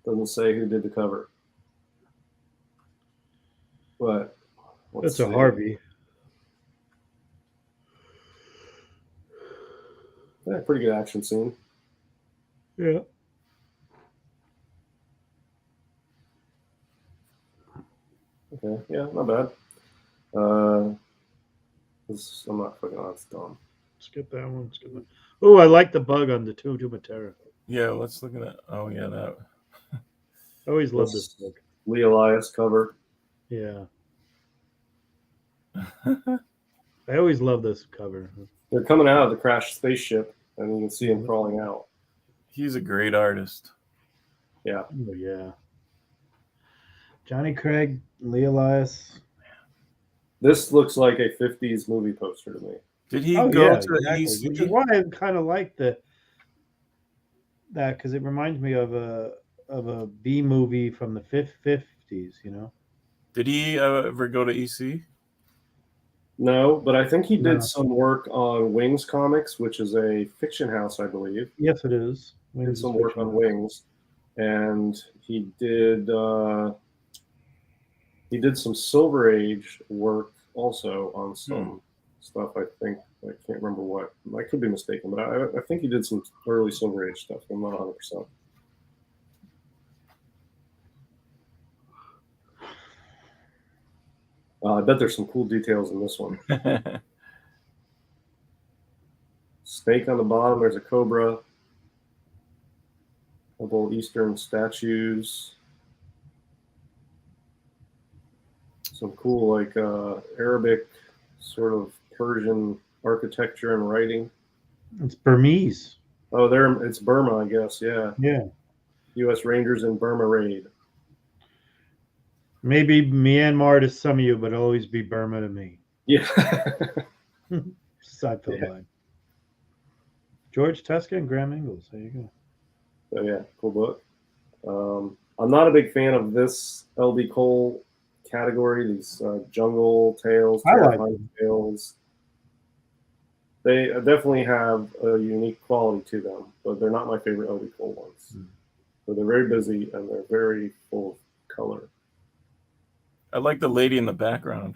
doesn't say who did the cover, but that's a Harvey. Yeah, pretty good action scene. Yeah. Okay, yeah, not bad. I'm not fucking on. It's dumb. Skip that one. Skip that. Oh, I like the bug on the Tutu Matera. Yeah, let's look at that. Oh, yeah, that. I always love this book. Lee Elias cover. Yeah. I always love this cover. They're coming out of the crashed spaceship, and you can see him crawling out. He's a great artist. Yeah. Oh, yeah. Johnny Craig, Lee Elias. This looks like a 50s movie poster to me. Did he go to exactly. EC? Which is why I kind of like that because it reminds me of a B movie from the 50s, you know. Did he ever go to EC? No, but I think he did some work on Wings Comics, which is a fiction house, I believe. Yes, it is. He did some work on Wings, and he did some Silver Age work also on some stuff. I think I can't remember what. I could be mistaken, but I think he did some early Silver Age stuff. I'm not 100%. I bet there's some cool details in this one. Snake on the bottom. There's a cobra. Couple Eastern statues. Some cool, like Arabic, sort of Persian architecture and writing. It's Burmese. Oh, it's Burma, I guess. Yeah. Yeah. U.S. Rangers in Burma raid. Maybe Myanmar to some of you, but it'll always be Burma to me. Yeah. Seinfeld line. George Tuska and Graham Ingles. There you go. So yeah, cool book. I'm not a big fan of this L.B. Cole category. These jungle tales, terrifying tales. They definitely have a unique quality to them, but they're not my favorite L.B. Cole ones. So they're very busy and they're very full of color. I like the lady in the background.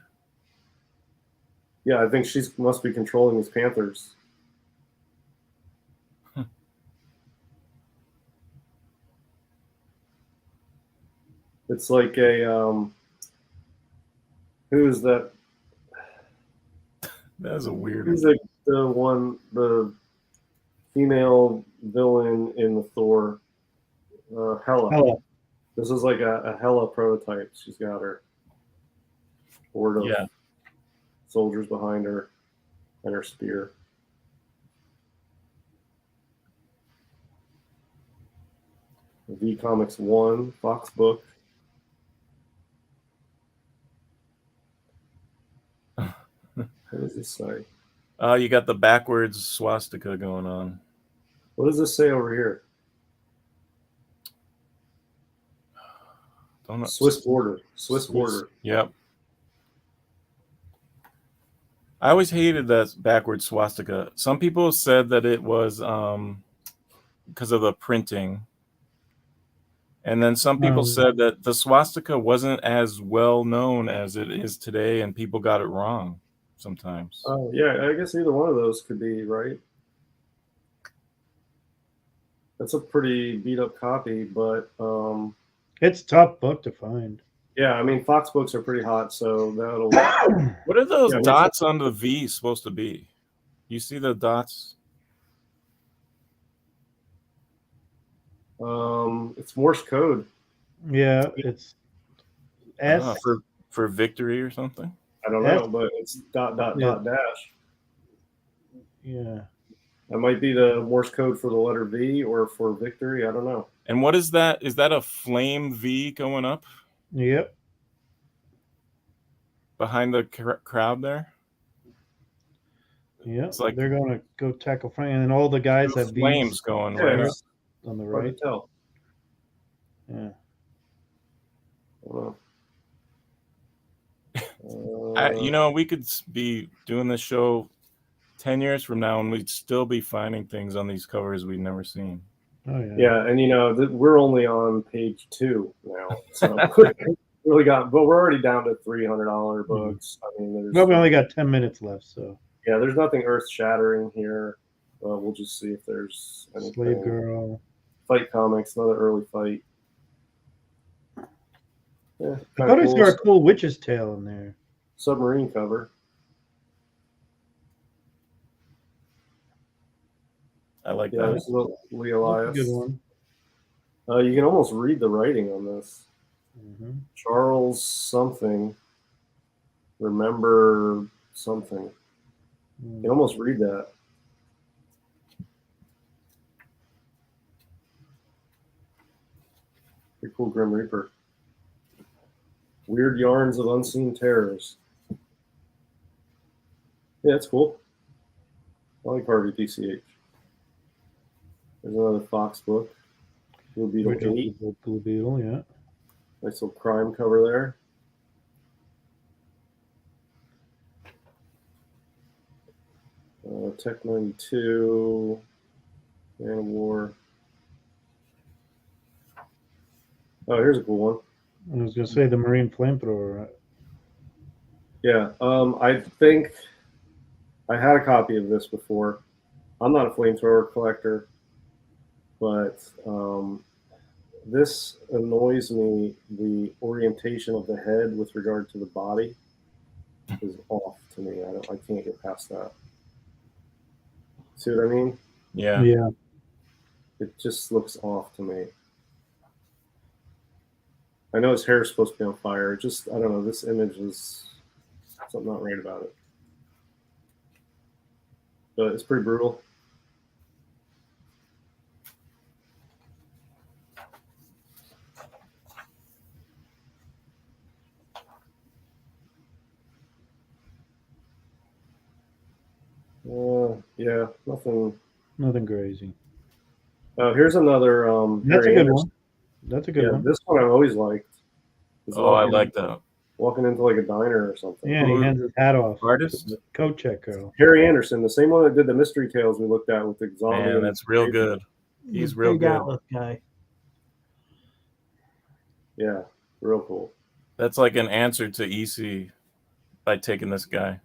Yeah, I think she must be controlling these panthers. It's like a who is that? That is a weird. Who's the female villain in the Thor? Hela. This is like a Hela prototype. She's got her horde of soldiers behind her and her spear. V Comics 1, Fox book. What does this say? You got the backwards swastika going on. What does this say over here? Don't know. Swiss border. Swiss border. Yep. I always hated that backwards swastika. Some people said that it was because of the printing. And then some people said that the swastika wasn't as well known as it is today, and people got it wrong sometimes. Oh, yeah. I guess either one of those could be right. That's a pretty beat up copy, but it's a tough book to find. Yeah, I mean, Fox books are pretty hot, so that'll. What are those dots on the V supposed to be? You see the dots? It's Morse code. Yeah, it's S. For victory or something. I don't know, but it's dot dash. Yeah. That might be the Morse code for the letter V or for victory. I don't know. And what is that? Is that a flame V going up Yep. behind the crowd there? Yeah, It's like they're going to go tackle Frank, and then all the guys have flames V's going right up. on the Hard right. to tell. Yeah. We could be doing this show 10 years from now, and we'd still be finding things on these covers we'd never seen. Oh yeah. Yeah, and we're only on page 2 now, so really but we're already down to $300 books. I mean, Well, we only got 10 minutes left, so. Yeah, there's nothing earth-shattering here. We'll just see if there's anything. Slave Girl. Fight Comics, another early fight. Yeah, I thought I saw a cool witch's tail in there. Submarine cover. I like Yeah, that. this is Lee Elias. Good one. You can almost read the writing on this. Mm-hmm. Charles something. Remember something. You can almost read that. Pretty cool Grim Reaper. Weird Yarns of Unseen Terrors. Yeah, that's cool. I like Harvey PCH. There's another Fox book. Blue Beetle 8. Blue Beetle, yeah. Nice little crime cover there. Tech 92. Man of War. Oh, here's a cool one. I was going to say the Marine Flamethrower. Yeah, I think I had a copy of this before. I'm not a flamethrower collector, but this annoys me. The orientation of the head with regard to the body is off to me. I can't get past that. See what I mean? Yeah. Yeah. It just looks off to me. I know his hair is supposed to be on fire. I don't know. This image is something not right about it. But it's pretty brutal. Yeah, Nothing crazy. Here's another. That's Harry a good Anderson. one. That's a good one. This one I've always liked. I like that. Walking into like a diner or something. Yeah, he hands his hat off. Artist? Coat check girl. Harry Anderson, the same one that did the Mystery Tales we looked at with the zombie. Man, that's real good. He's real Big good. Atlas guy. Yeah, real cool. That's like an answer to EC by taking this guy.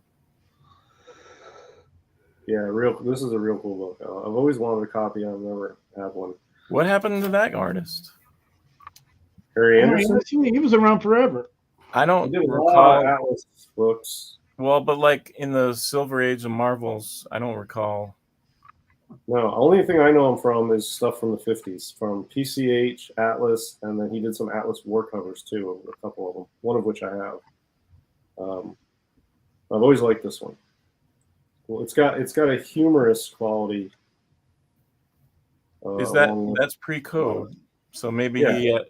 Yeah, this is a real cool book. I've always wanted a copy. I've never had one. What happened to that artist? Harry Anderson? He was around forever. I don't He did a lot recall. of Atlas books. Well, but like in the Silver Age of Marvels, I don't recall. No, only thing I know him from is stuff from the 50s, from PCH, Atlas, and then he did some Atlas war covers too, a couple of them, one of which I have. I've always liked this one. Well, it's got a humorous quality. That's pre-code? So maybe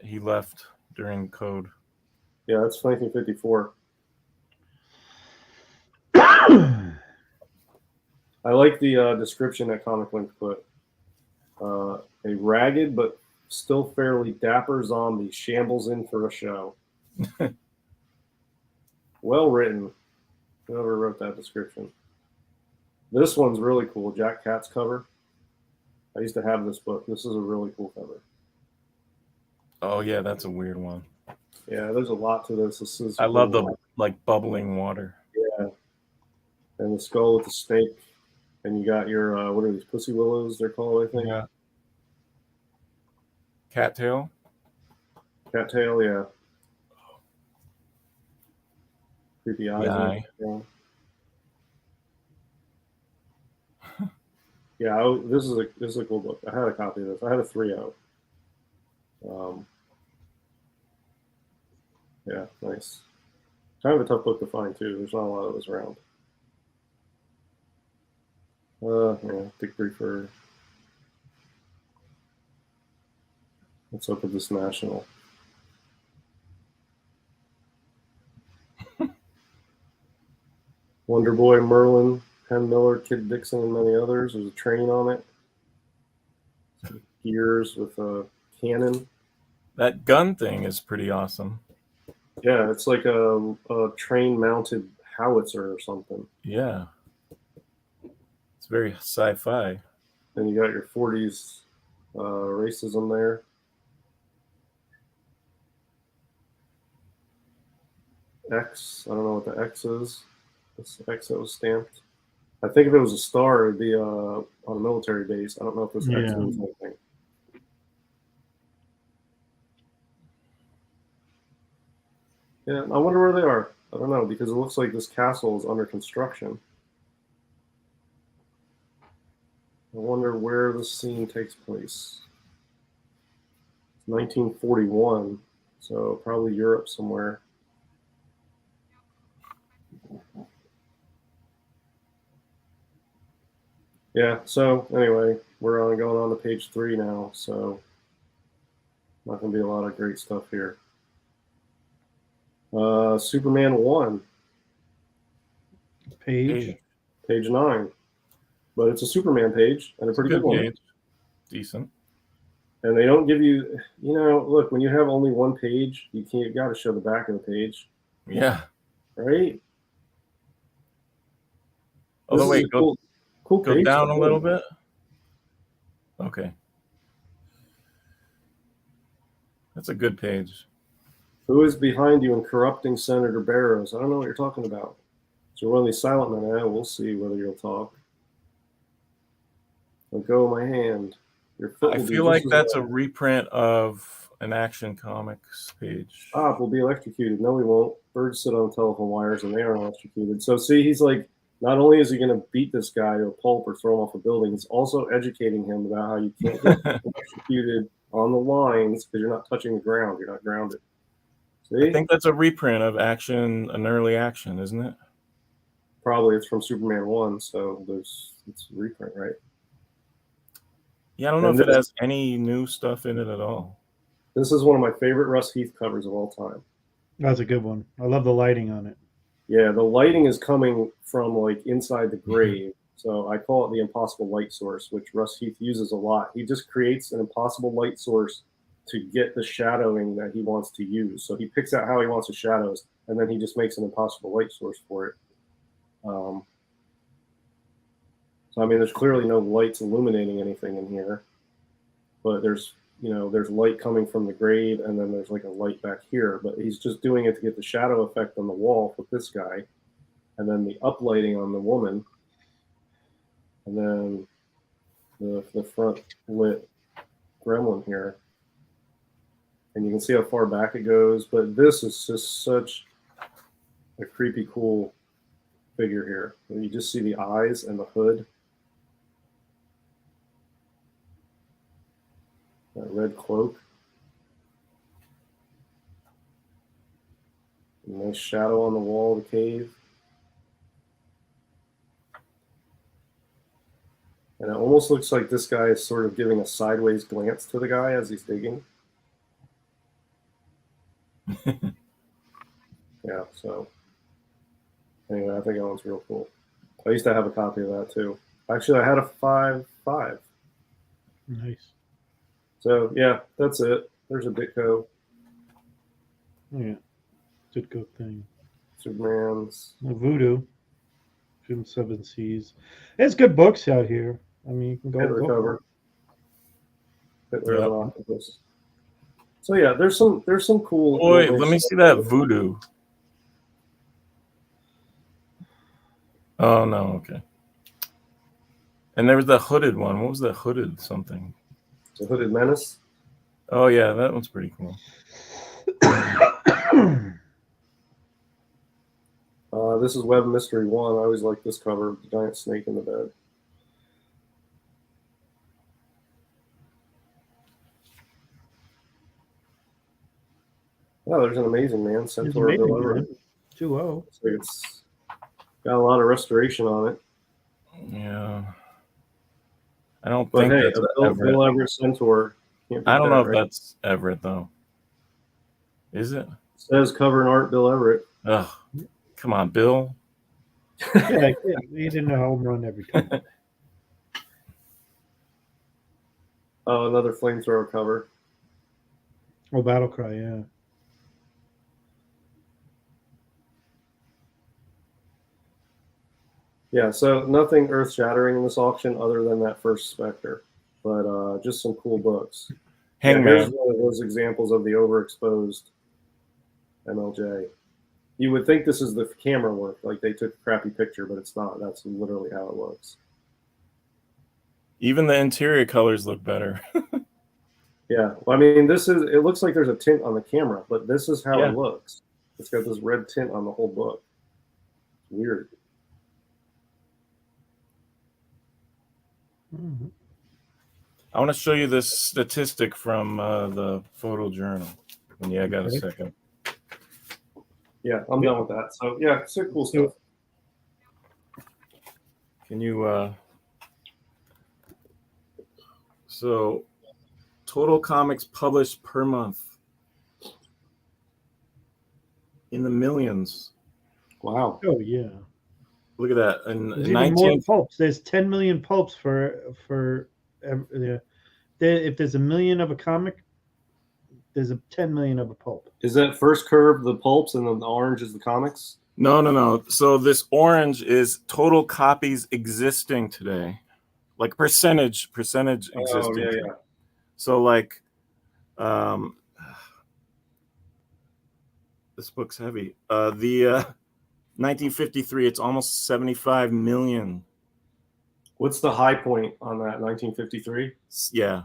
he left during code. Yeah, that's 1954. I like the description that Comic Link put. A ragged but still fairly dapper zombie shambles in for a show. Well written. Whoever wrote that description. This one's really cool. Jack Katz cover. I used to have this book. This is a really cool cover. Oh yeah, that's a weird one. Yeah, there's a lot to this. I love the bubbling water. Yeah, and the skull with the snake, and you got your what are these pussy willows? They're called, I think. Yeah. Cattail. Cattail, yeah. Creepy eyes. Yeah. Yeah. Yeah, this is a cool book. I had a copy of this. I had a 3.0. Yeah, nice. Kind of a tough book to find too. There's not a lot of those around. Yeah, Dick Briefer. Let's open this National. Wonder Boy, Merlin, Penn Miller, Kid Dixon, and many others. There's a train on it. Gears with a cannon. That gun thing is pretty awesome. Yeah, it's like a train-mounted howitzer or something. Yeah. It's very sci-fi. And you got your 40s racism there. X, I don't know what the X is. It's the X that was stamped. I think if it was a star, it'd be on a military base. I don't know if this X means anything. Yeah, I wonder where they are. I don't know, because it looks like this castle is under construction. I wonder where this scene takes place. It's 1941, so probably Europe somewhere. Yeah, so anyway, we're going on to page 3 now, so not going to be a lot of great stuff here. Superman 1. Page 9. But it's a Superman page, and a pretty good one. Page. Decent. And they don't give you, look, when you have only one page, you got to show the back of the page. Yeah. Right? Although, wait, cool go down a little bit. Okay. That's a good page. Who is behind you and corrupting Senator Barrows? I don't know what you're talking about. So one of these silent men, we'll see whether you'll talk. Let go of my hand. Your foot I feel like that's a reprint of an Action Comics page. Stop, we'll be electrocuted. No, we won't. Birds sit on telephone wires and they are electrocuted. So see, he's like, not only is he going to beat this guy to a pulp or throw him off a building, he's also educating him about how you can't get electrocuted on the lines because you're not touching the ground. You're not grounded. See? I think that's a reprint of an early Action, isn't it? Probably. It's from Superman 1, so it's a reprint, right? Yeah, I don't know if it has any new stuff in it at all. This is one of my favorite Russ Heath covers of all time. That's a good one. I love the lighting on it. Yeah, the lighting is coming from like inside the grave. So I call it the impossible light source, which Russ Heath uses a lot. He just creates an impossible light source to get the shadowing that he wants to use. So he picks out how he wants the shadows, and then he just makes an impossible light source for it. So, I mean, there's clearly no lights illuminating anything in here, but there's light coming from the grave, and then there's like a light back here, but he's just doing it to get the shadow effect on the wall with this guy, and then the uplighting on the woman, and then the front lit gremlin here. And you can see how far back it goes, but this is just such a creepy, cool figure here. You just see the eyes and the hood. That red cloak. A nice shadow on the wall of the cave. And it almost looks like this guy is sort of giving a sideways glance to the guy as he's digging. Yeah, so anyway, I think that one's real cool. I used to have a copy of that too. Actually, I had a 5.5. Nice. So yeah, that's it. There's a Ditko. Yeah. Ditko thing. Superman's. Voodoo. Jim 7 Seas. There's good books out here. I mean, you can go. Hitler cover. Hitler and Octopus. So yeah, there's some cool. Boy, let me see that Voodoo. Oh no, okay. And there was the hooded one. What was the hooded something? The Hooded Menace. Oh yeah, that one's pretty cool. This is Web Mystery 1. I always like this cover, the giant snake in the bed. Oh, there's an amazing man, It's Centaur amazing, Bill Everett. man. 2-0. Looks like it's got a lot of restoration on it. Yeah. I don't But think hey, that's a Everett. Bill Everett Centaur. Can't beat I don't that, know if right? that's Everett though. Is it? Says cover and art Bill Everett. Ugh. Come on, Bill. Yeah, he didn't home run every time. Oh, another flamethrower cover. Oh, Battle Cry, yeah. Yeah, so nothing earth-shattering in this auction other than that first Spectre, but just some cool books. Hangman. Yeah, here's one of those examples of the overexposed MLJ. You would think this is the camera work, like they took a crappy picture, but it's not. That's literally how it looks. Even the interior colors look better. Yeah, well, I mean, it looks like there's a tint on the camera, but this is how Yeah. it looks. It's got this red tint on the whole book. It's weird. Mhm. I want to show you this statistic from the Photo Journal. Yeah, I got Okay. a second. Yeah, I'm done with that. So yeah, it's cool stuff. Can you so total comics published per month in the millions. Wow. Oh, yeah. Look at that. In There's even more 19 pulps. There's 10 million pulps for if there's a million of a comic, there's a 10 million of a pulp. Is that first curve the pulps and then the orange is the comics? No. So this orange is total copies existing today. Like percentage existing. Oh, yeah, yeah. So like this book's heavy. The 1953, it's almost 75 million. What's the high point on that? 1953? Yeah.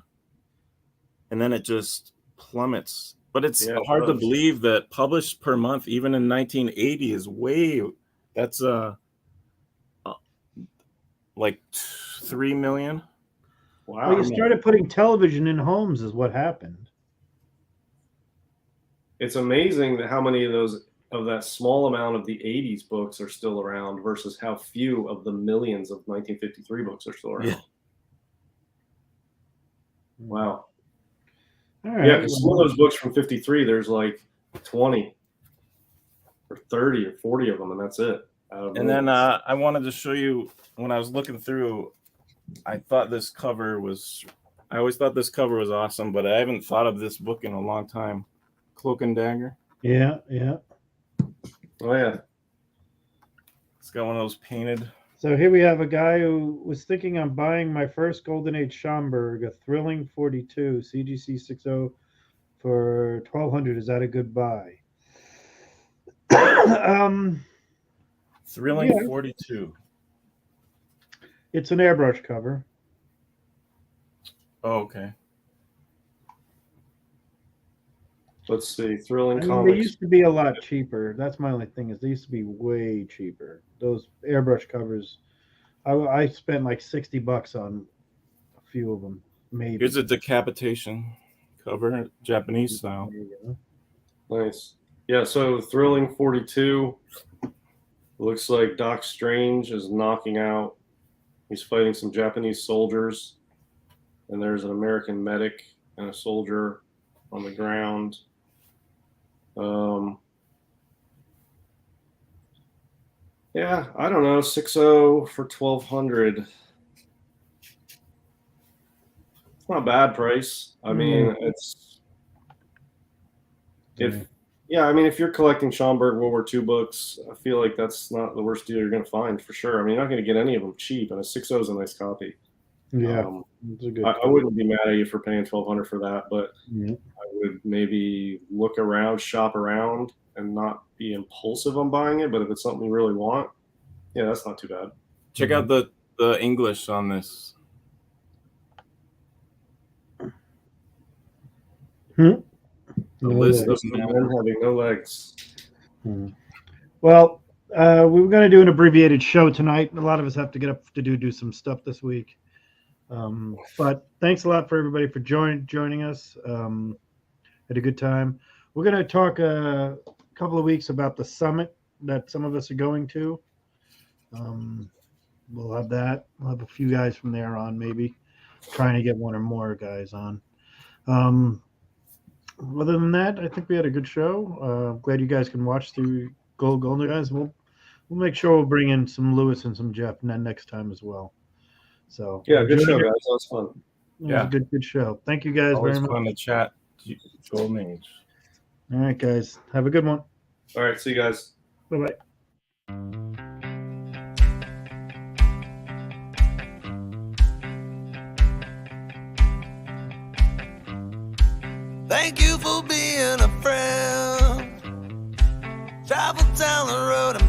And then it just plummets. But it's Yeah, it hard to does. believe that published per month, even in 1980, is that's like 3 million. Wow. Well, you started putting television in homes is what happened. It's amazing that how many of that small amount of the 80s books are still around versus how few of the millions of 1953 books are still around. Yeah. Wow. All right. Yeah, because some of those books from 53, there's like 20 or 30 or 40 of them, and that's it. And then I wanted to show you, when I was looking through, I always thought this cover was awesome, but I haven't thought of this book in a long time. Cloak and Dagger. Yeah. Oh, yeah. It's got one of those painted. So here we have a guy who was thinking on buying my first Golden Age Schomburg, a thrilling 42 CGC 60 for $1,200. Is that a good buy? Thrilling Yeah. 42. It's an airbrush cover. Oh, okay. Let's see. Thrilling I mean, Comics. they used to be a lot cheaper. That's my only thing is they used to be way cheaper. Those airbrush covers, I spent like $60 on a few of them. Maybe. Here's a decapitation cover, Japanese style. There you go. Nice. Yeah, so Thrilling 42 looks like Doc Strange is knocking out. He's fighting some Japanese soldiers, and there's an American medic and a soldier on the ground. Yeah, I don't know, 6.0 for 1,200. It's not a bad price. I mean, if you're collecting Schomburg World War II books, I feel like that's not the worst deal you're going to find for sure. I mean, you're not going to get any of them cheap, and a 6.0 is a nice copy. Yeah. It's a good I wouldn't be mad at you for paying $1,200 for that, but Yeah. I would maybe look around, shop around, and not be impulsive on buying it. But if it's something you really want, yeah, that's not too bad. Check out the English on this. The list of Men having no legs. Well, we were going to do an abbreviated show tonight. A lot of us have to get up to do some stuff this week. But thanks a lot for everybody for joining us. Had a good time. we're going to talk a couple of weeks about the summit that some of us are going to. We'll have that. We'll have a few guys from there on, maybe trying to get one or more guys on. Other than that, I think we had a good show. Glad you guys can watch through Golden Guys. We'll make sure we'll bring in some Lewis and some Jeff next time as well. So yeah, good show, guys. That was fun. It was a good show. Thank you guys Always very much. fun to chat. Golden Age. All right, guys. Have a good one. All right, see you guys. Bye-bye. Thank you for being a friend. Travel down the road and